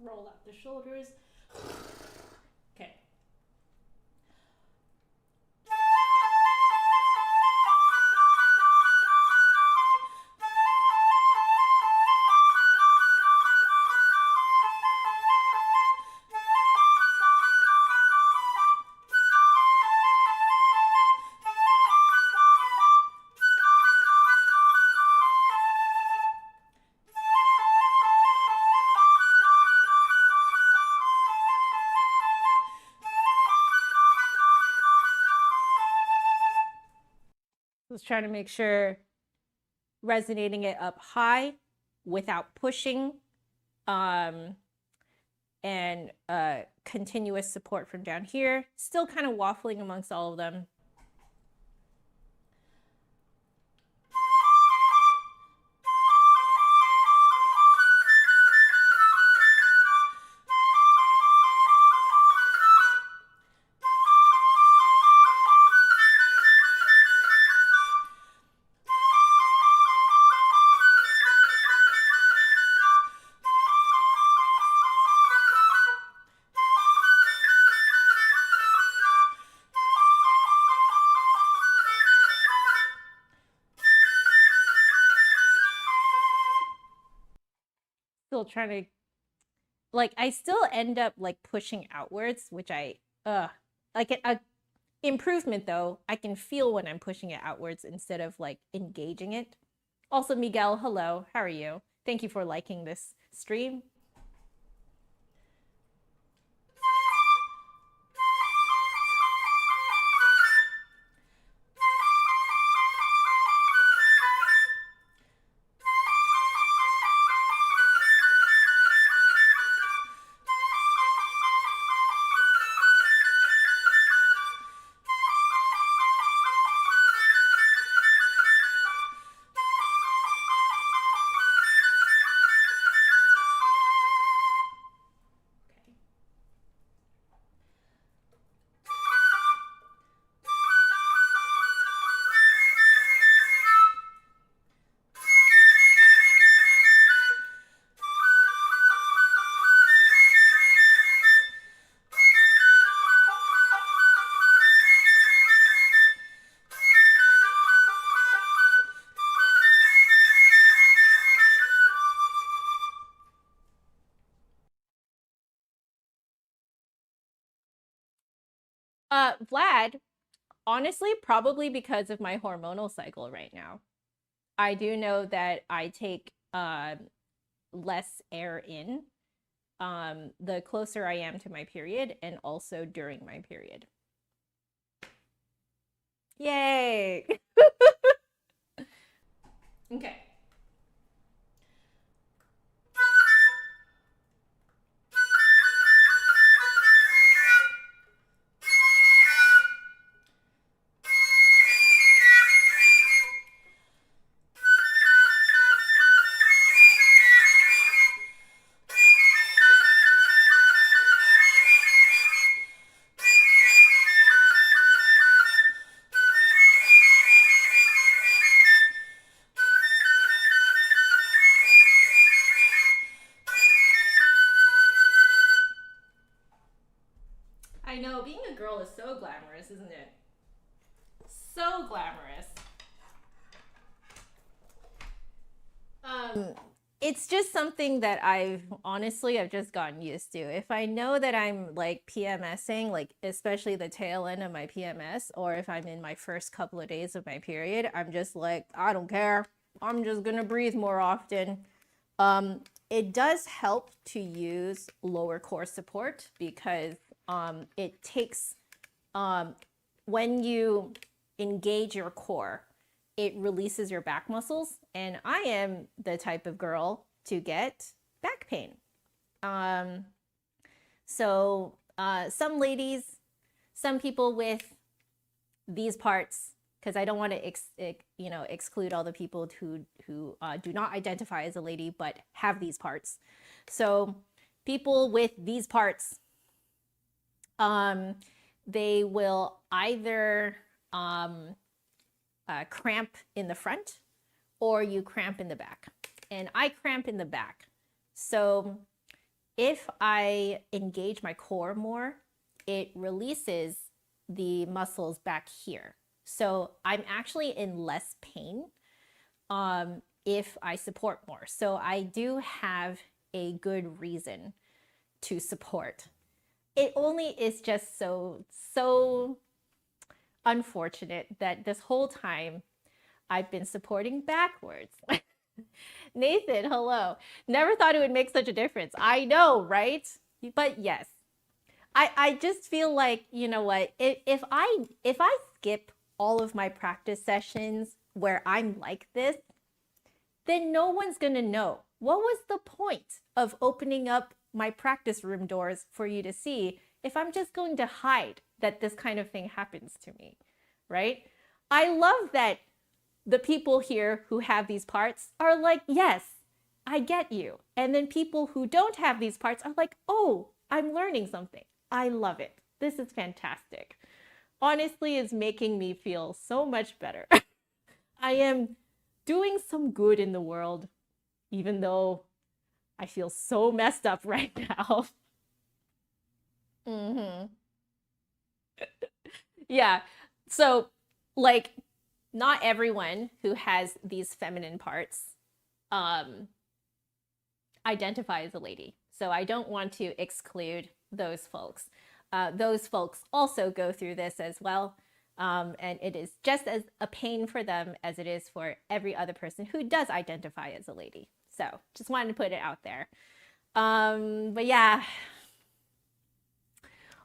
[SPEAKER 1] Roll out the shoulders. Okay. Just trying to make sure resonating it up high without pushing, and continuous support from down here. Still kind of waffling amongst all of them. Still trying to, like, I still end up like pushing outwards, which I like a improvement though. I can feel when I'm pushing it outwards instead of like engaging it. Also, Miguel, hello, how are you? Thank you for liking this stream. Vlad, honestly, probably because of my hormonal cycle right now. I do know that I take less air in the closer I am to my period and also during my period. Yay! Okay. I know, being a girl is so glamorous, isn't it? So glamorous. It's just something that I've just gotten used to. If I know that I'm like PMSing, like especially the tail end of my PMS, or if I'm in my first couple of days of my period, I'm just like, I don't care. I'm just gonna breathe more often. It does help to use lower core support because it takes when you engage your core, it releases your back muscles. And I am the type of girl to get back pain. So some ladies, some people with these parts, because I don't want to exclude all the people who do not identify as a lady but have these parts. So people with these parts, they will either cramp in the front or you cramp in the back. And I cramp in the back. So if I engage my core more, it releases the muscles back here. So I'm actually in less pain if I support more. So I do have a good reason to support. It only is just so unfortunate that this whole time I've been supporting backwards. Nathan, hello. Never thought it would make such a difference. I know, right? But yes, I just feel like, you know what, if I skip all of my practice sessions where I'm like this, then no one's gonna know. What was the point of opening up my practice room doors for you to see if I'm just going to hide that this kind of thing happens to me, right? I love that the people here who have these parts are like, yes, I get you. And then people who don't have these parts are like, oh, I'm learning something. I love it. This is fantastic. Honestly, it's making me feel so much better. I am doing some good in the world, even though I feel so messed up right now. Yeah. So, like, not everyone who has these feminine parts identify as a lady. So I don't want to exclude those folks. Those folks also go through this as well. And it is just as a pain for them as it is for every other person who does identify as a lady. So just wanted to put it out there. But yeah,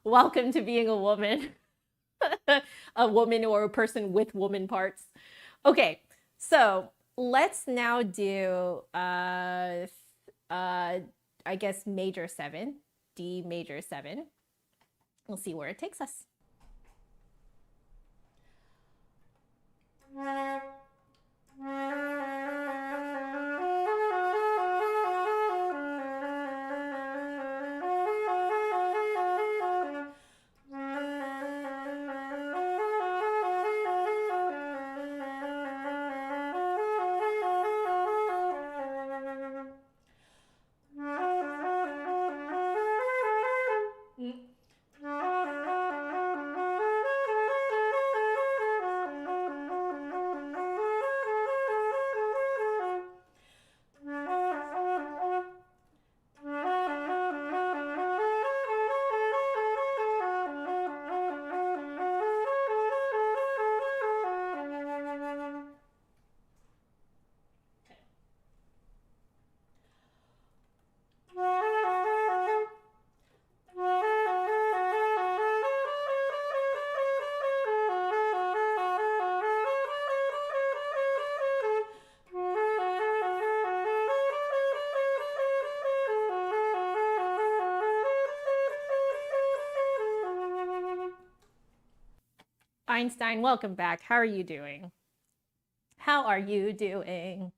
[SPEAKER 1] welcome to being a woman. A woman or a person with woman parts. Okay, so let's now do, I guess, major 7, D major 7. We'll see where it takes us. Einstein, welcome back. How are you doing? How are you doing?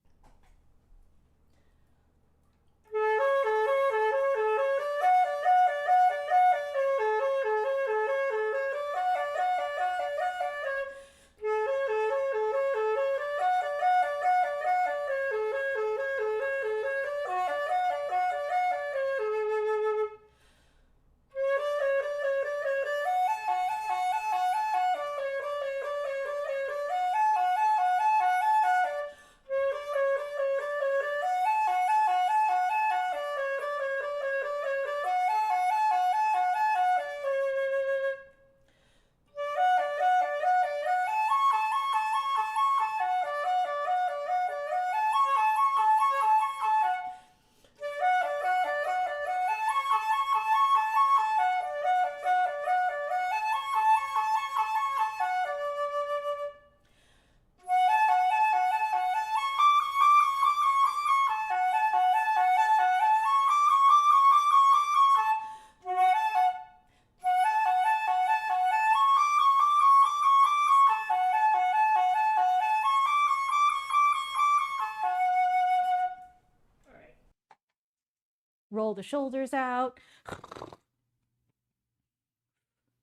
[SPEAKER 1] Roll the shoulders out.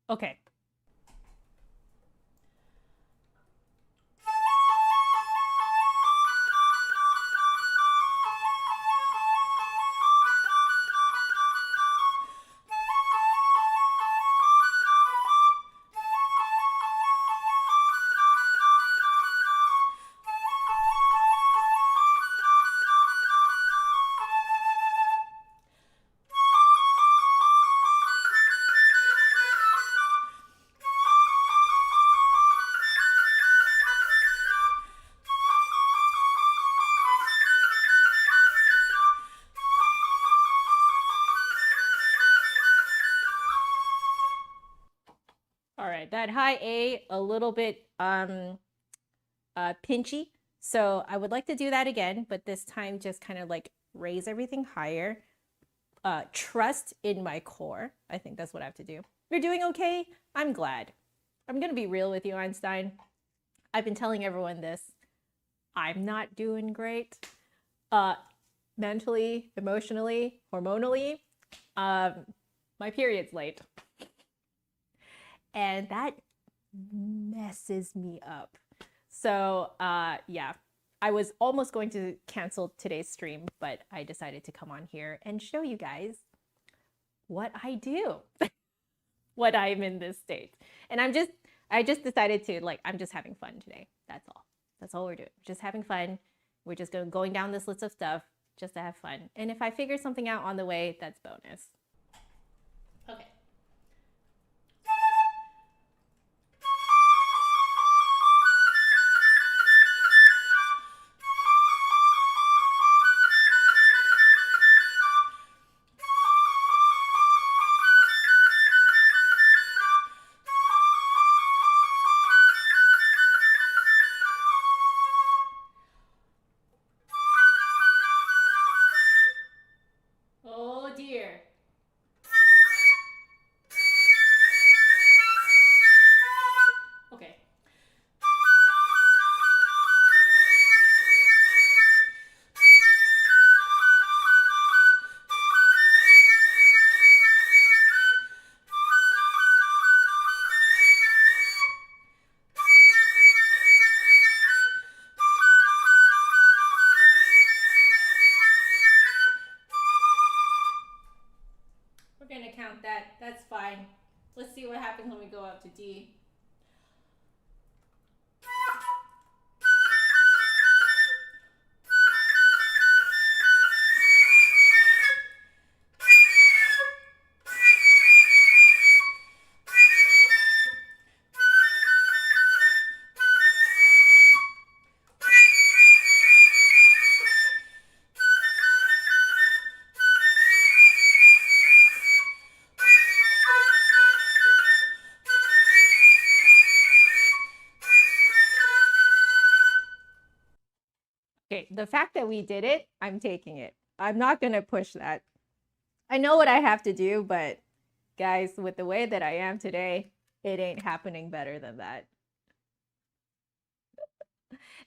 [SPEAKER 1] Okay. All right, that high A, a little bit pinchy. So I would like to do that again, but this time just kind of like raise everything higher. Trust in my core. I think that's what I have to do. You're doing okay? I'm glad. I'm going to be real with you, Einstein. I've been telling everyone this. I'm not doing great. Mentally, emotionally, hormonally. My period's late. And that messes me up. So yeah, I was almost going to cancel today's stream, but I decided to come on here and show you guys what I do, what I'm in this state. And I just decided to, like, I'm just having fun today. That's all. That's all we're doing. Just having fun. We're just going down this list of stuff just to have fun. And if I figure something out on the way, that's bonus. Okay. Oh dear. Okay. We're gonna count that. That's fine. Let's see what happens when we go up to D. Okay, the fact that we did it, I'm taking it. I'm not gonna push that. I know what I have to do, but guys, with the way that I am today, it ain't happening better than that.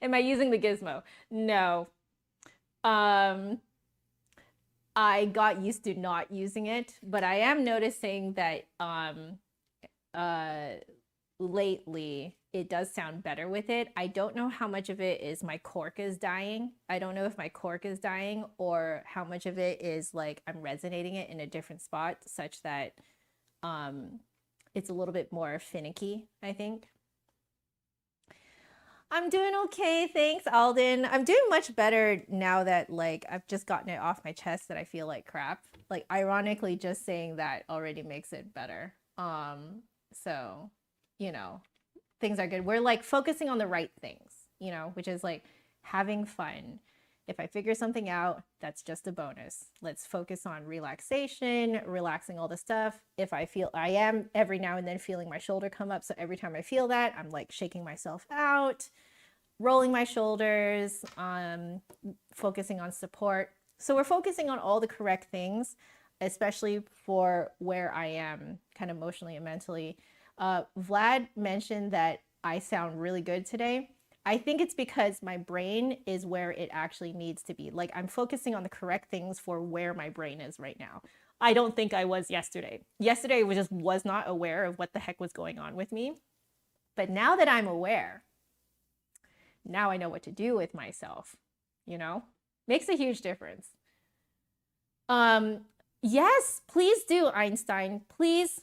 [SPEAKER 1] Am I using the gizmo? No. I got used to not using it, but I am noticing that lately it does sound better with it. I don't know how much of it is my cork is dying. I don't know if my cork is dying or how much of it is like I'm resonating it in a different spot such that it's a little bit more finicky, I think. I'm doing okay, thanks, Alden. I'm doing much better now that, like, I've just gotten it off my chest that I feel like crap. Like, ironically, just saying that already makes it better. So, you know, things are good. We're, like, focusing on the right things, you know, which is, like, having fun. If I figure something out, that's just a bonus. Let's focus on relaxation, relaxing all the stuff. If I feel, I am every now and then feeling my shoulder come up. So every time I feel that, I'm like shaking myself out, rolling my shoulders, focusing on support. So we're focusing on all the correct things, especially for where I am kind of emotionally and mentally. Vlad mentioned that I sound really good today. I think it's because my brain is where it actually needs to be. Like, I'm focusing on the correct things for where my brain is right now. I don't think I was yesterday. Yesterday I just was not aware of what the heck was going on with me. But now that I'm aware, now I know what to do with myself, you know? Makes a huge difference. Yes, please do, Einstein. Please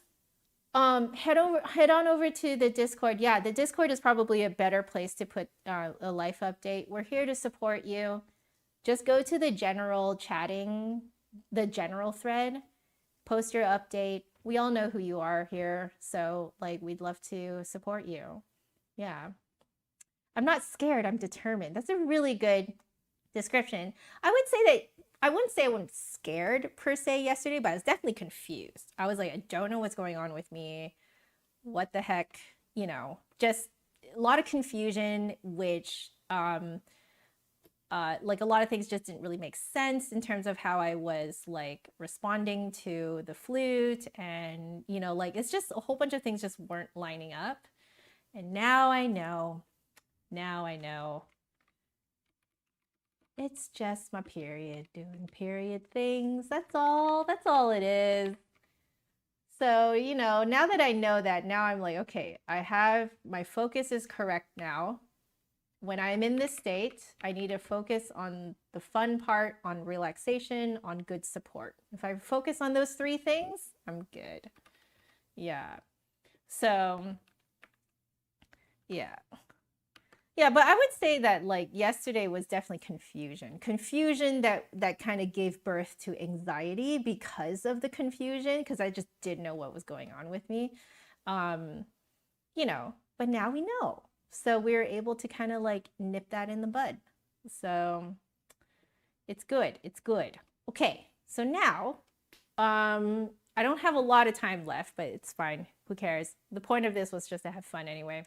[SPEAKER 1] head on over to the Discord. Yeah, the Discord is probably a better place to put a life update. We're here to support you. Just go to the general chatting, the general thread, post your update. We all know who you are here, so like we'd love to support you. Yeah. I'm not scared, I'm determined. That's a really good description. I would say that I wouldn't say I was scared per se yesterday, but I was definitely confused. I was like, I don't know what's going on with me. What the heck, you know, just a lot of confusion, which like a lot of things just didn't really make sense in terms of how I was like responding to the flute, and you know, like it's just a whole bunch of things just weren't lining up. And now I know. Now I know. It's just my period doing period things. That's all. That's all it is. So, you know, now that I know that, now I'm like, okay, my focus is correct now. When I'm in this state, I need to focus on the fun part, on relaxation, on good support. If I focus on those three things, I'm good. Yeah. So, yeah. Yeah, but I would say that like yesterday was definitely confusion that kind of gave birth to anxiety because of the confusion, because I just didn't know what was going on with me. You know, but now we know. So we're able to kind of like nip that in the bud. So it's good. It's good. Okay. So now, I don't have a lot of time left, but it's fine. Who cares? The point of this was just to have fun anyway.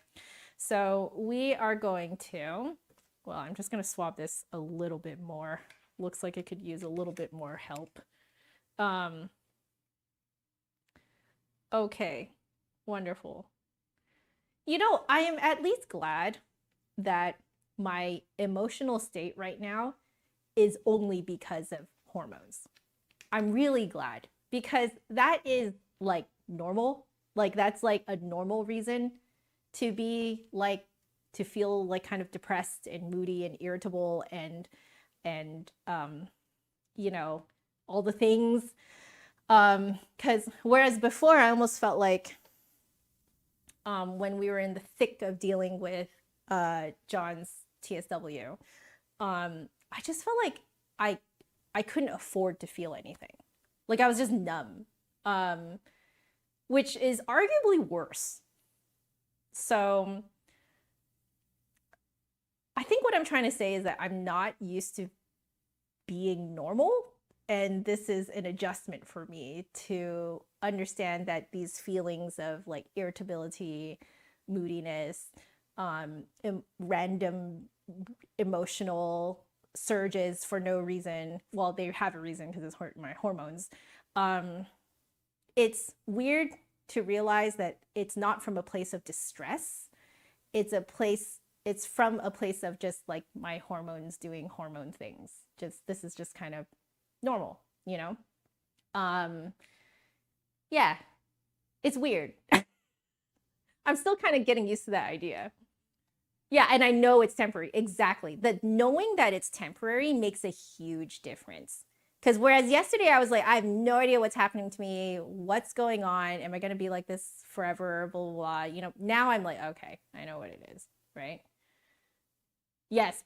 [SPEAKER 1] So we are going to, well, I'm just going to swap this a little bit more. Looks like it could use a little bit more help. Okay, wonderful. You know, I am at least glad that my emotional state right now is only because of hormones. I'm really glad, because that is like normal. Like that's like a normal reason to be like, to feel like kind of depressed and moody and irritable and you know, all the things. Because whereas before I almost felt like when we were in the thick of dealing with John's TSW, I just felt like I couldn't afford to feel anything. Like I was just numb, which is arguably worse. So I think what I'm trying to say is that I'm not used to being normal. And this is an adjustment for me to understand that these feelings of like irritability, moodiness, random emotional surges for no reason. Well, they have a reason because it's my hormones. It's weird to realize that it's not from a place of distress. It's from a place of just like my hormones doing hormone things. This is just kind of normal, you know? Yeah, it's weird. I'm still kind of getting used to that idea. Yeah, and I know it's temporary. Exactly. Knowing that it's temporary makes a huge difference. Because whereas yesterday I was like, I have no idea what's happening to me. What's going on? Am I going to be like this forever? Blah, blah, blah. You know, now I'm like, okay, I know what it is, right? Yes,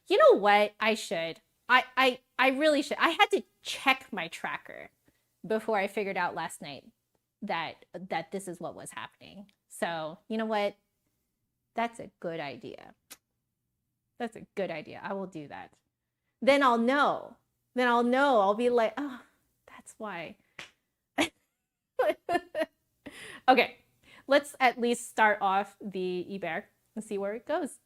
[SPEAKER 1] you know what? I should. I really should. I had to check my tracker before I figured out last night that this is what was happening. So, you know what? That's a good idea. That's a good idea. I will do that. Then I'll know. I'll be like, oh, that's why. Okay, let's at least start off the IBERT and see where it goes.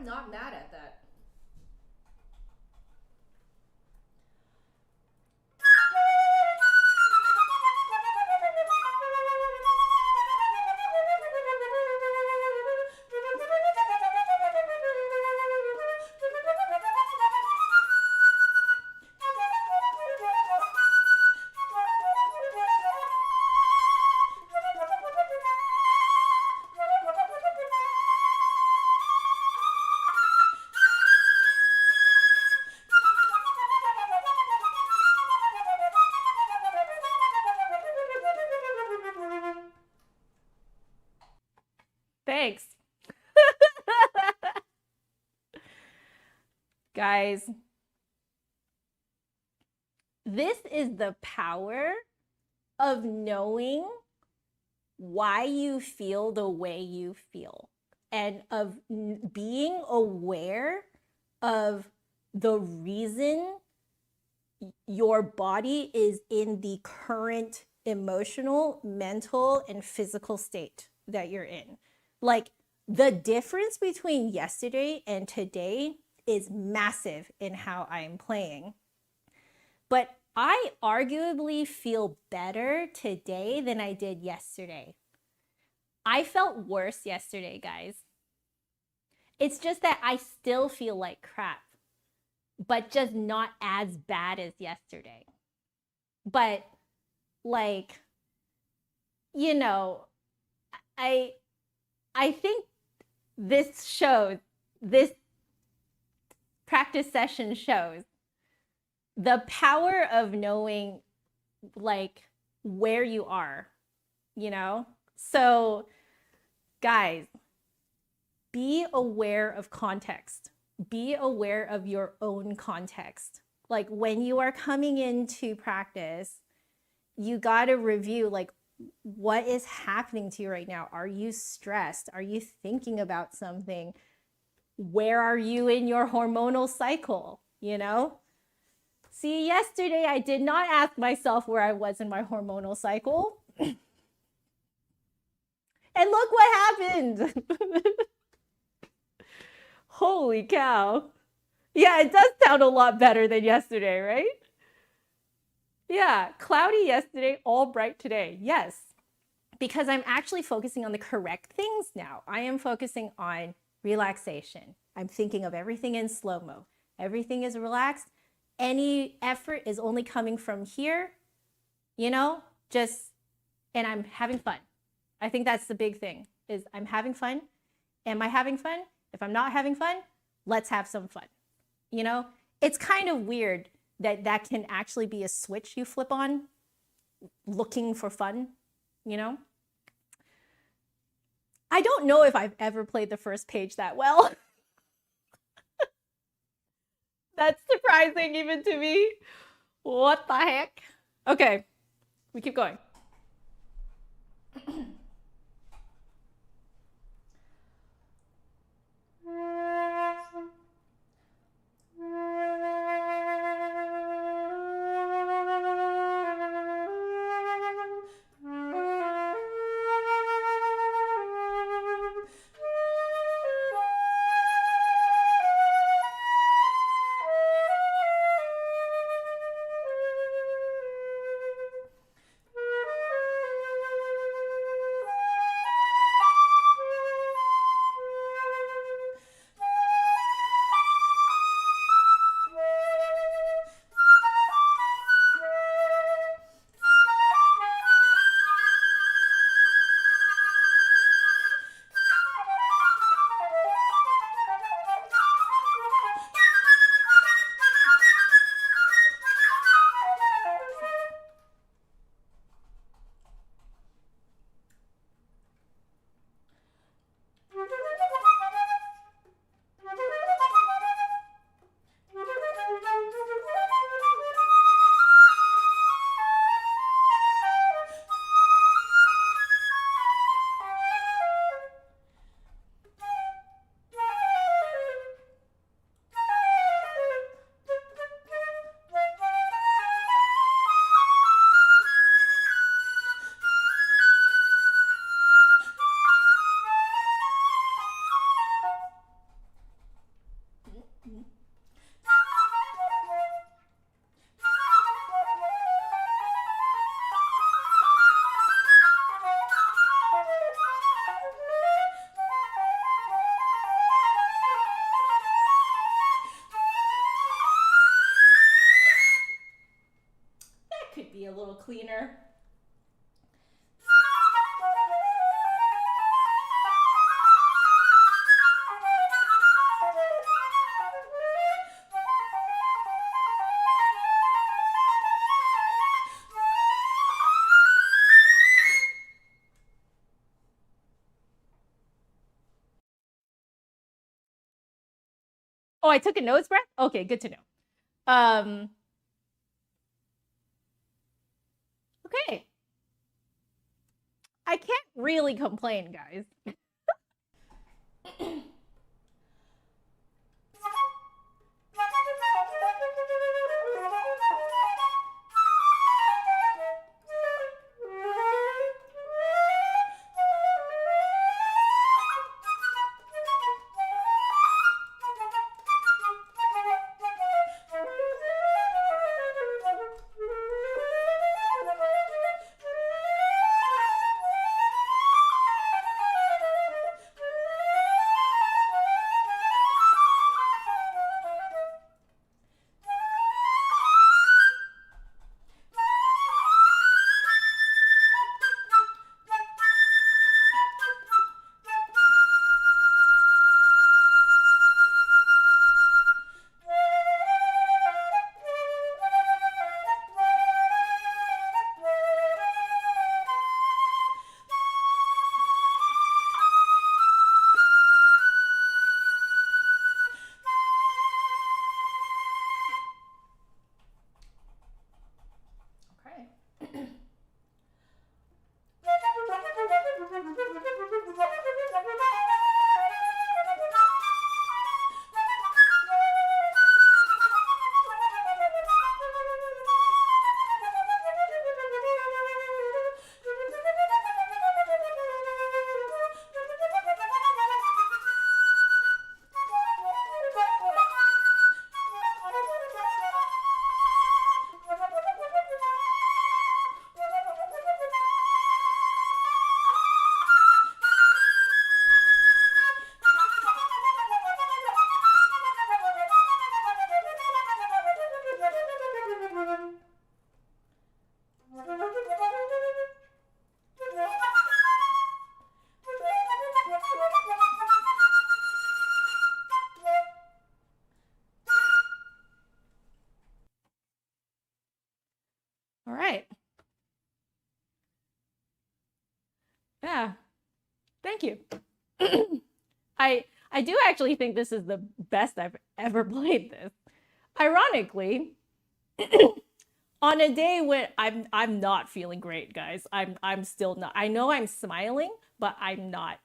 [SPEAKER 1] I'm not mad at that. Thanks. Guys, this is the power of knowing why you feel the way you feel and of being aware of the reason your body is in the current emotional, mental, and physical state that you're in. Like, the difference between yesterday and today is massive in how I am playing. But I arguably feel better today than I did yesterday. I felt worse yesterday, guys. It's just that I still feel like crap, but just not as bad as yesterday. But, like, you know, I think this shows, this practice session shows the power of knowing, like, where you are, you know? So, guys, be aware of context. Be aware of your own context. Like, when you are coming into practice, you got to review, like, what is happening to you right now? Are you stressed? Are you thinking about something? Where are you in your hormonal cycle? You know? See, yesterday I did not ask myself where I was in my hormonal cycle. And look what happened. Holy cow. Yeah, it does sound a lot better than yesterday, right? Yeah, cloudy yesterday, all bright today. Yes, because I'm actually focusing on the correct things now. I am focusing on relaxation. I'm thinking of everything in slow-mo. Everything is relaxed. Any effort is only coming from here, you know, and I'm having fun. I think that's the big thing, is I'm having fun. Am I having fun? If I'm not having fun, let's have some fun. You know, it's kind of weird that can actually be a switch you flip on, looking for fun, you know? I don't know if I've ever played the first page that well. That's surprising even to me. What the heck? Okay, we keep going. cleaner. Oh, I took a nose breath? Okay, good to know. Okay. I can't really complain, guys. All right. Yeah. Thank you. I do actually think this is the best I've ever played this. Ironically, on a day when I'm not feeling great, guys. I'm still not. I know I'm smiling, but I'm not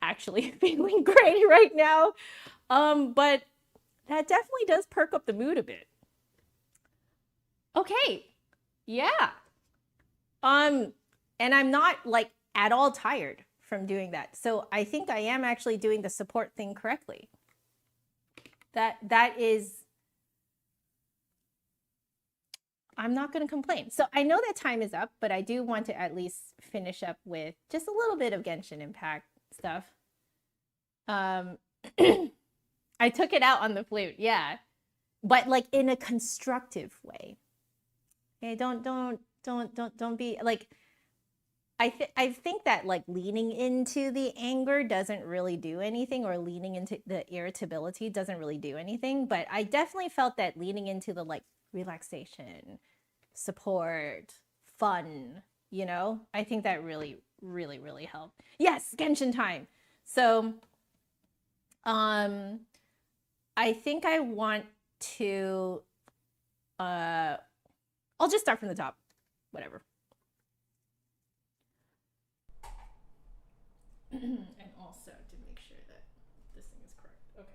[SPEAKER 1] actually feeling great right now. But that definitely does perk up the mood a bit. Okay. Yeah. And I'm not like at all tired from doing that. So I think I am actually doing the support thing correctly. That is, I'm not going to complain. So I know that time is up, but I do want to at least finish up with just a little bit of Genshin Impact stuff. I took it out on the flute, yeah, but like in a constructive way. Okay, don't be like. I think that like leaning into the anger doesn't really do anything, or leaning into the irritability doesn't really do anything. But I definitely felt that leaning into the like relaxation, support, fun, you know, I think that really, really, really helped. Yes, Genshin time. So, I think I want to, I'll just start from the top, whatever. And also to make sure that this thing is correct. Okay.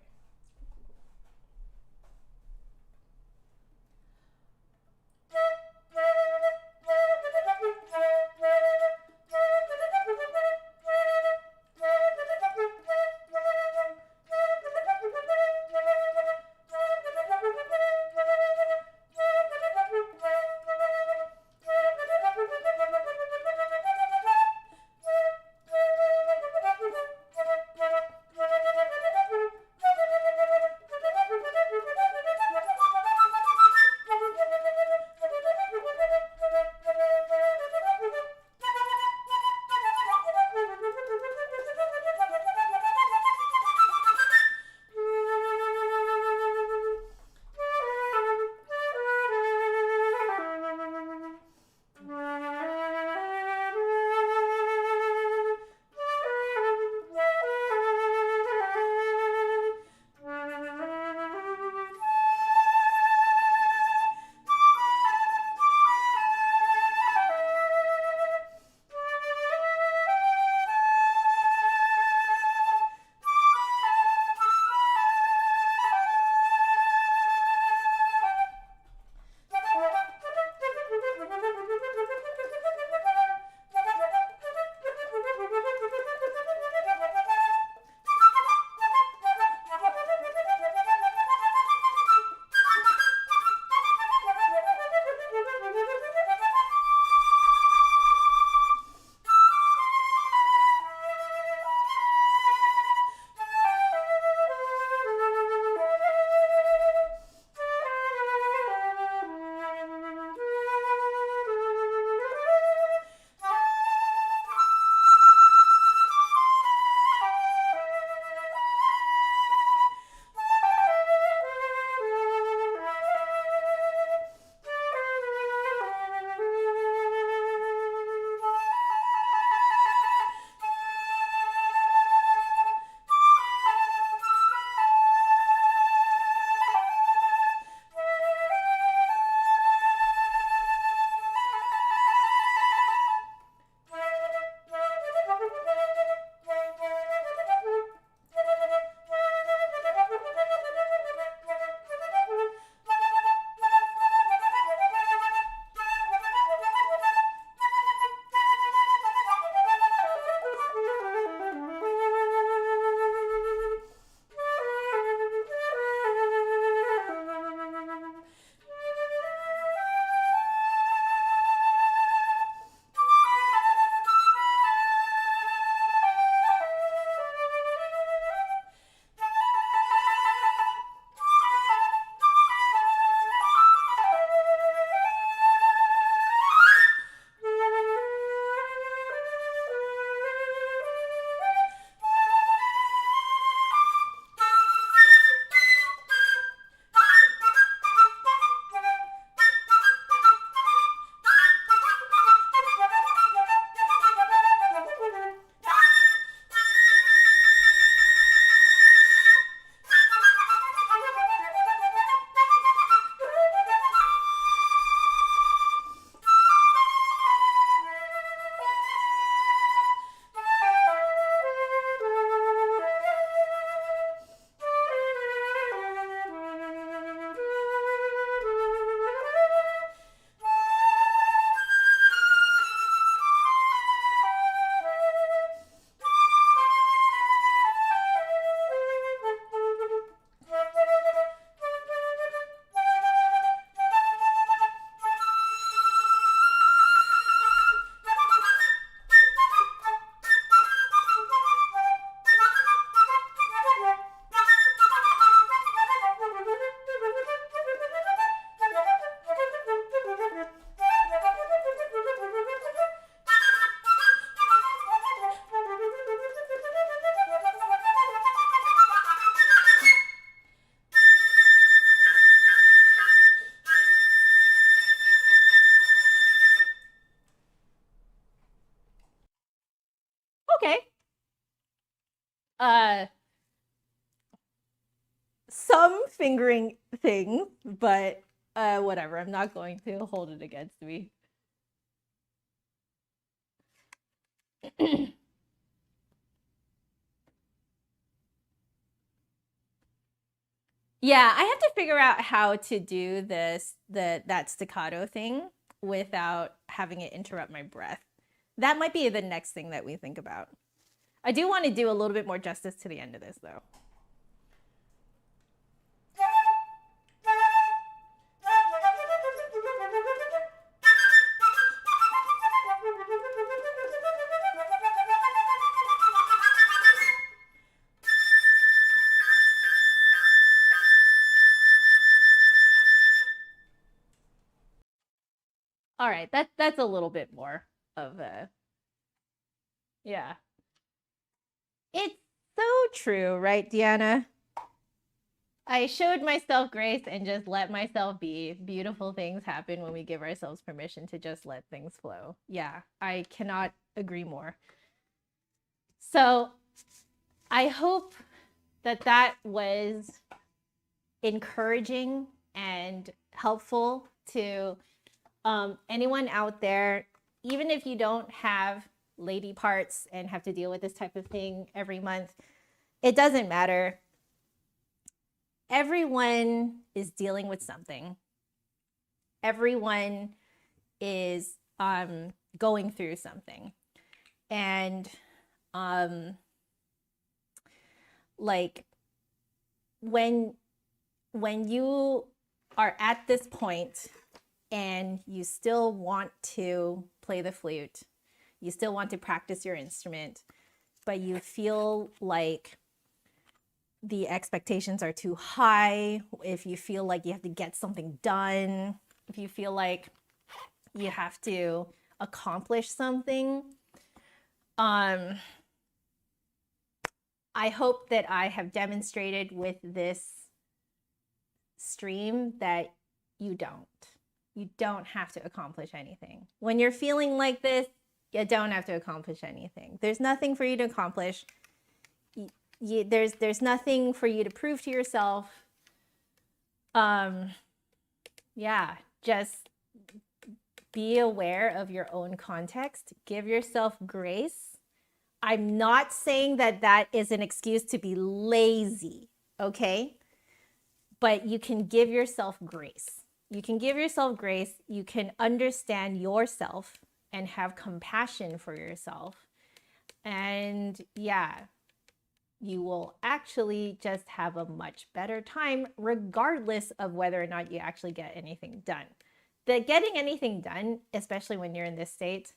[SPEAKER 1] some fingering thing, but whatever. I'm not going to hold it against me. Yeah, I have to figure out how to do that staccato thing without having it interrupt my breath. That might be the next thing that we think about. I do want to do a little bit more justice to the end of this, though. All right, that's a little bit more of a, yeah. It's so true, right, Deanna? I showed myself grace and just let myself be. Beautiful things happen when we give ourselves permission to just let things flow. Yeah, I cannot agree more. So I hope that that was encouraging and helpful to anyone out there, even if you don't have lady parts and have to deal with this type of thing every month. It doesn't matter. Everyone is dealing with something. Everyone is going through something. And like when you are at this point and you still want to play the flute, you still want to practice your instrument, but you feel like the expectations are too high, if you feel like you have to get something done, if you feel like you have to accomplish something, I hope that I have demonstrated with this stream that you don't have to accomplish anything. When you're feeling like this, you don't have to accomplish anything. There's nothing for you to accomplish. There's nothing for you to prove to yourself. Yeah, just be aware of your own context. Give yourself grace. I'm not saying that that is an excuse to be lazy, okay? But you can give yourself grace. You can give yourself grace. You can understand yourself and have compassion for yourself. And yeah, you will actually just have a much better time regardless of whether or not you actually get anything done. The getting anything done, especially when you're in this state,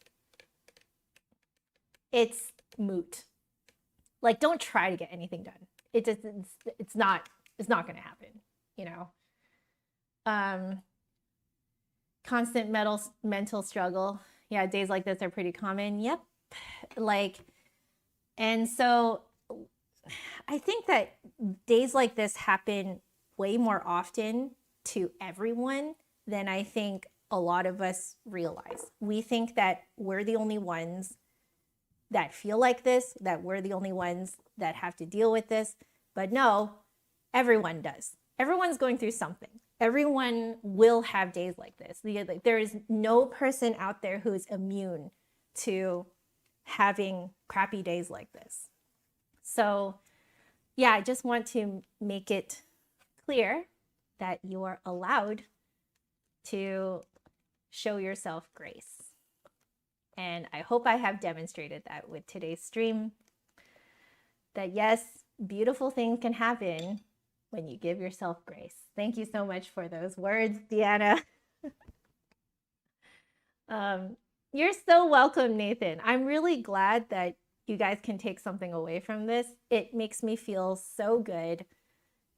[SPEAKER 1] it's moot. Like, don't try to get anything done. It's not going to happen, you know. Constant mental struggle. Yeah, days like this are pretty common. Yep. Like, and so I think that days like this happen way more often to everyone than I think a lot of us realize. We think that we're the only ones that feel like this, that we're the only ones that have to deal with this. But no, everyone does. Everyone's going through something. Everyone will have days like this. There is no person out there who is immune to having crappy days like this. So yeah, I just want to make it clear that you are allowed to show yourself grace. And I hope I have demonstrated that with today's stream, that yes, beautiful things can happen when you give yourself grace. Thank you so much for those words, Deanna. You're so welcome, Nathan. I'm really glad that you guys can take something away from this. It makes me feel so good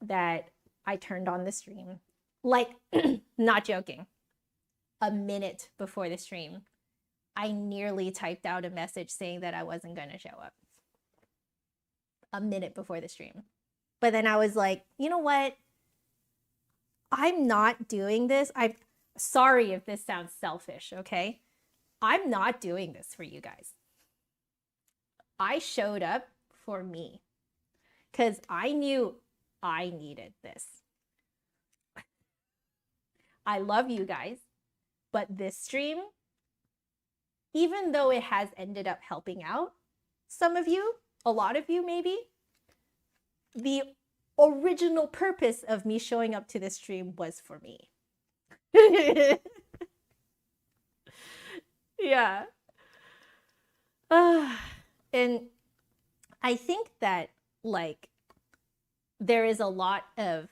[SPEAKER 1] that I turned on the stream. Like, not joking, a minute before the stream, I nearly typed out a message saying that I wasn't going to show up. A minute before the stream. But then I was like, you know what? I'm not doing this. I'm sorry if this sounds selfish, okay? I'm not doing this for you guys. I showed up for me because I knew I needed this. I love you guys, but this stream, even though it has ended up helping out some of you, a lot of you maybe, the original purpose of me showing up to this stream was for me. Yeah. And I think that, like, there is a lot of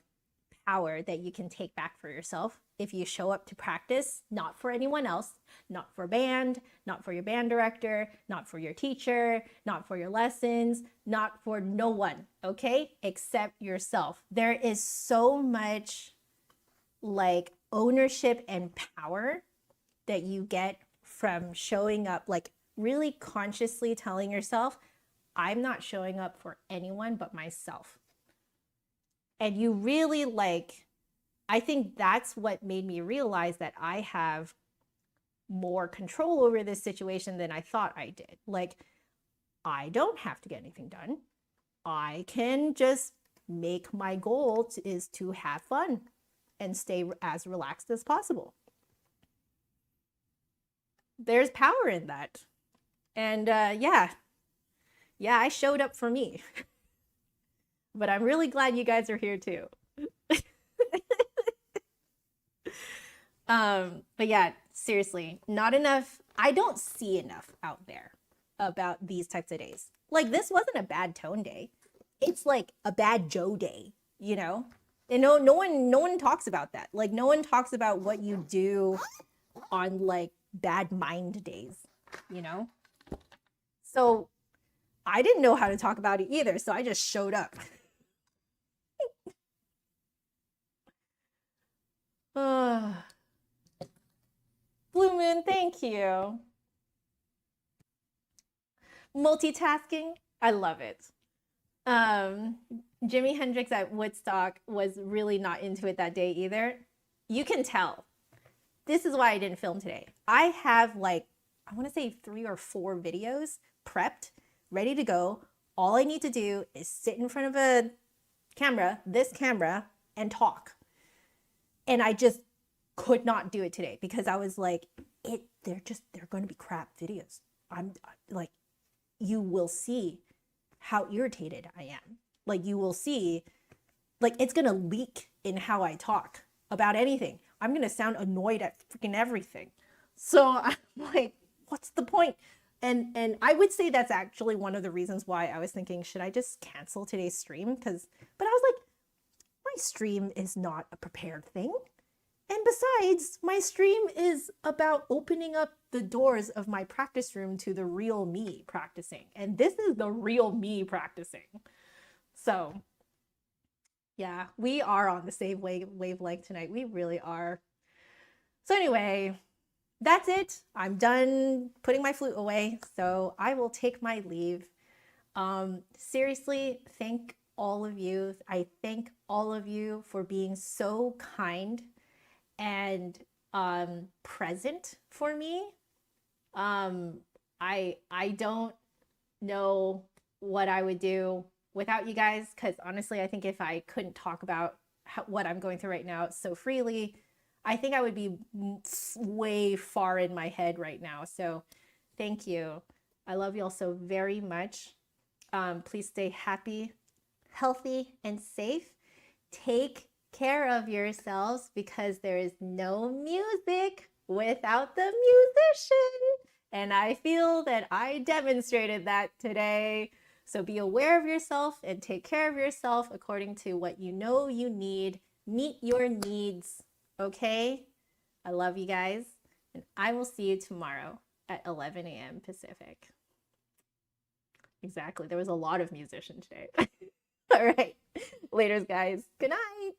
[SPEAKER 1] power that you can take back for yourself if you show up to practice, not for anyone else, not for band, not for your band director, not for your teacher, not for your lessons, not for no one, okay? Except yourself. There is so much, like, ownership and power that you get from showing up, like, really consciously telling yourself, I'm not showing up for anyone but myself. And you really, like, I think that's what made me realize that I have more control over this situation than I thought I did. Like, I don't have to get anything done. I can just make my goal is to have fun and stay as relaxed as possible. There's power in that. And yeah, I showed up for me. But I'm really glad you guys are here too. But yeah, seriously, not enough. I don't see enough out there about these types of days. Like, this wasn't a bad tone day. It's like a bad Joe day, you know? And no one talks about that. Like, no one talks about what you do on, like, bad mind days, you know? So I didn't know how to talk about it either, so I just showed up. Blue Moon, thank you. Multitasking, I love it. Jimi Hendrix at Woodstock was really not into it that day either. You can tell. This is why I didn't film today. I have, like, I want to say 3 or 4 videos prepped, ready to go. All I need to do is sit in front of a camera, this camera, and talk. And I just could not do it today because I was like, they're going to be crap videos. I'm like, you will see how irritated I am. Like, you will see, like, it's going to leak in how I talk about anything. I'm going to sound annoyed at freaking everything. So I'm like, what's the point? And I would say that's actually one of the reasons why I was thinking, should I just cancel today's stream? But I was like, my stream is not a prepared thing. And besides, my stream is about opening up the doors of my practice room to the real me practicing. And this is the real me practicing. So yeah, we are on the same wavelength tonight. We really are. So anyway, that's it. I'm done putting my flute away. So I will take my leave. Seriously, thank all of you. I thank all of you for being so kind and present for me. I don't know what I would do without you guys, because honestly, I think if I couldn't talk about what I'm going through right now so freely, I think I would be way far in my head right now. So thank you. I love you all so very much. Please stay happy, healthy, and safe. Take care of yourselves, because there is no music without the musician. And I feel that I demonstrated that today. So be aware of yourself and take care of yourself according to what you know you need. Meet your needs, okay? I love you guys, and I will see you tomorrow at 11 a.m. Pacific. Exactly. There was a lot of musicians today. All right. Laters, guys. Good night.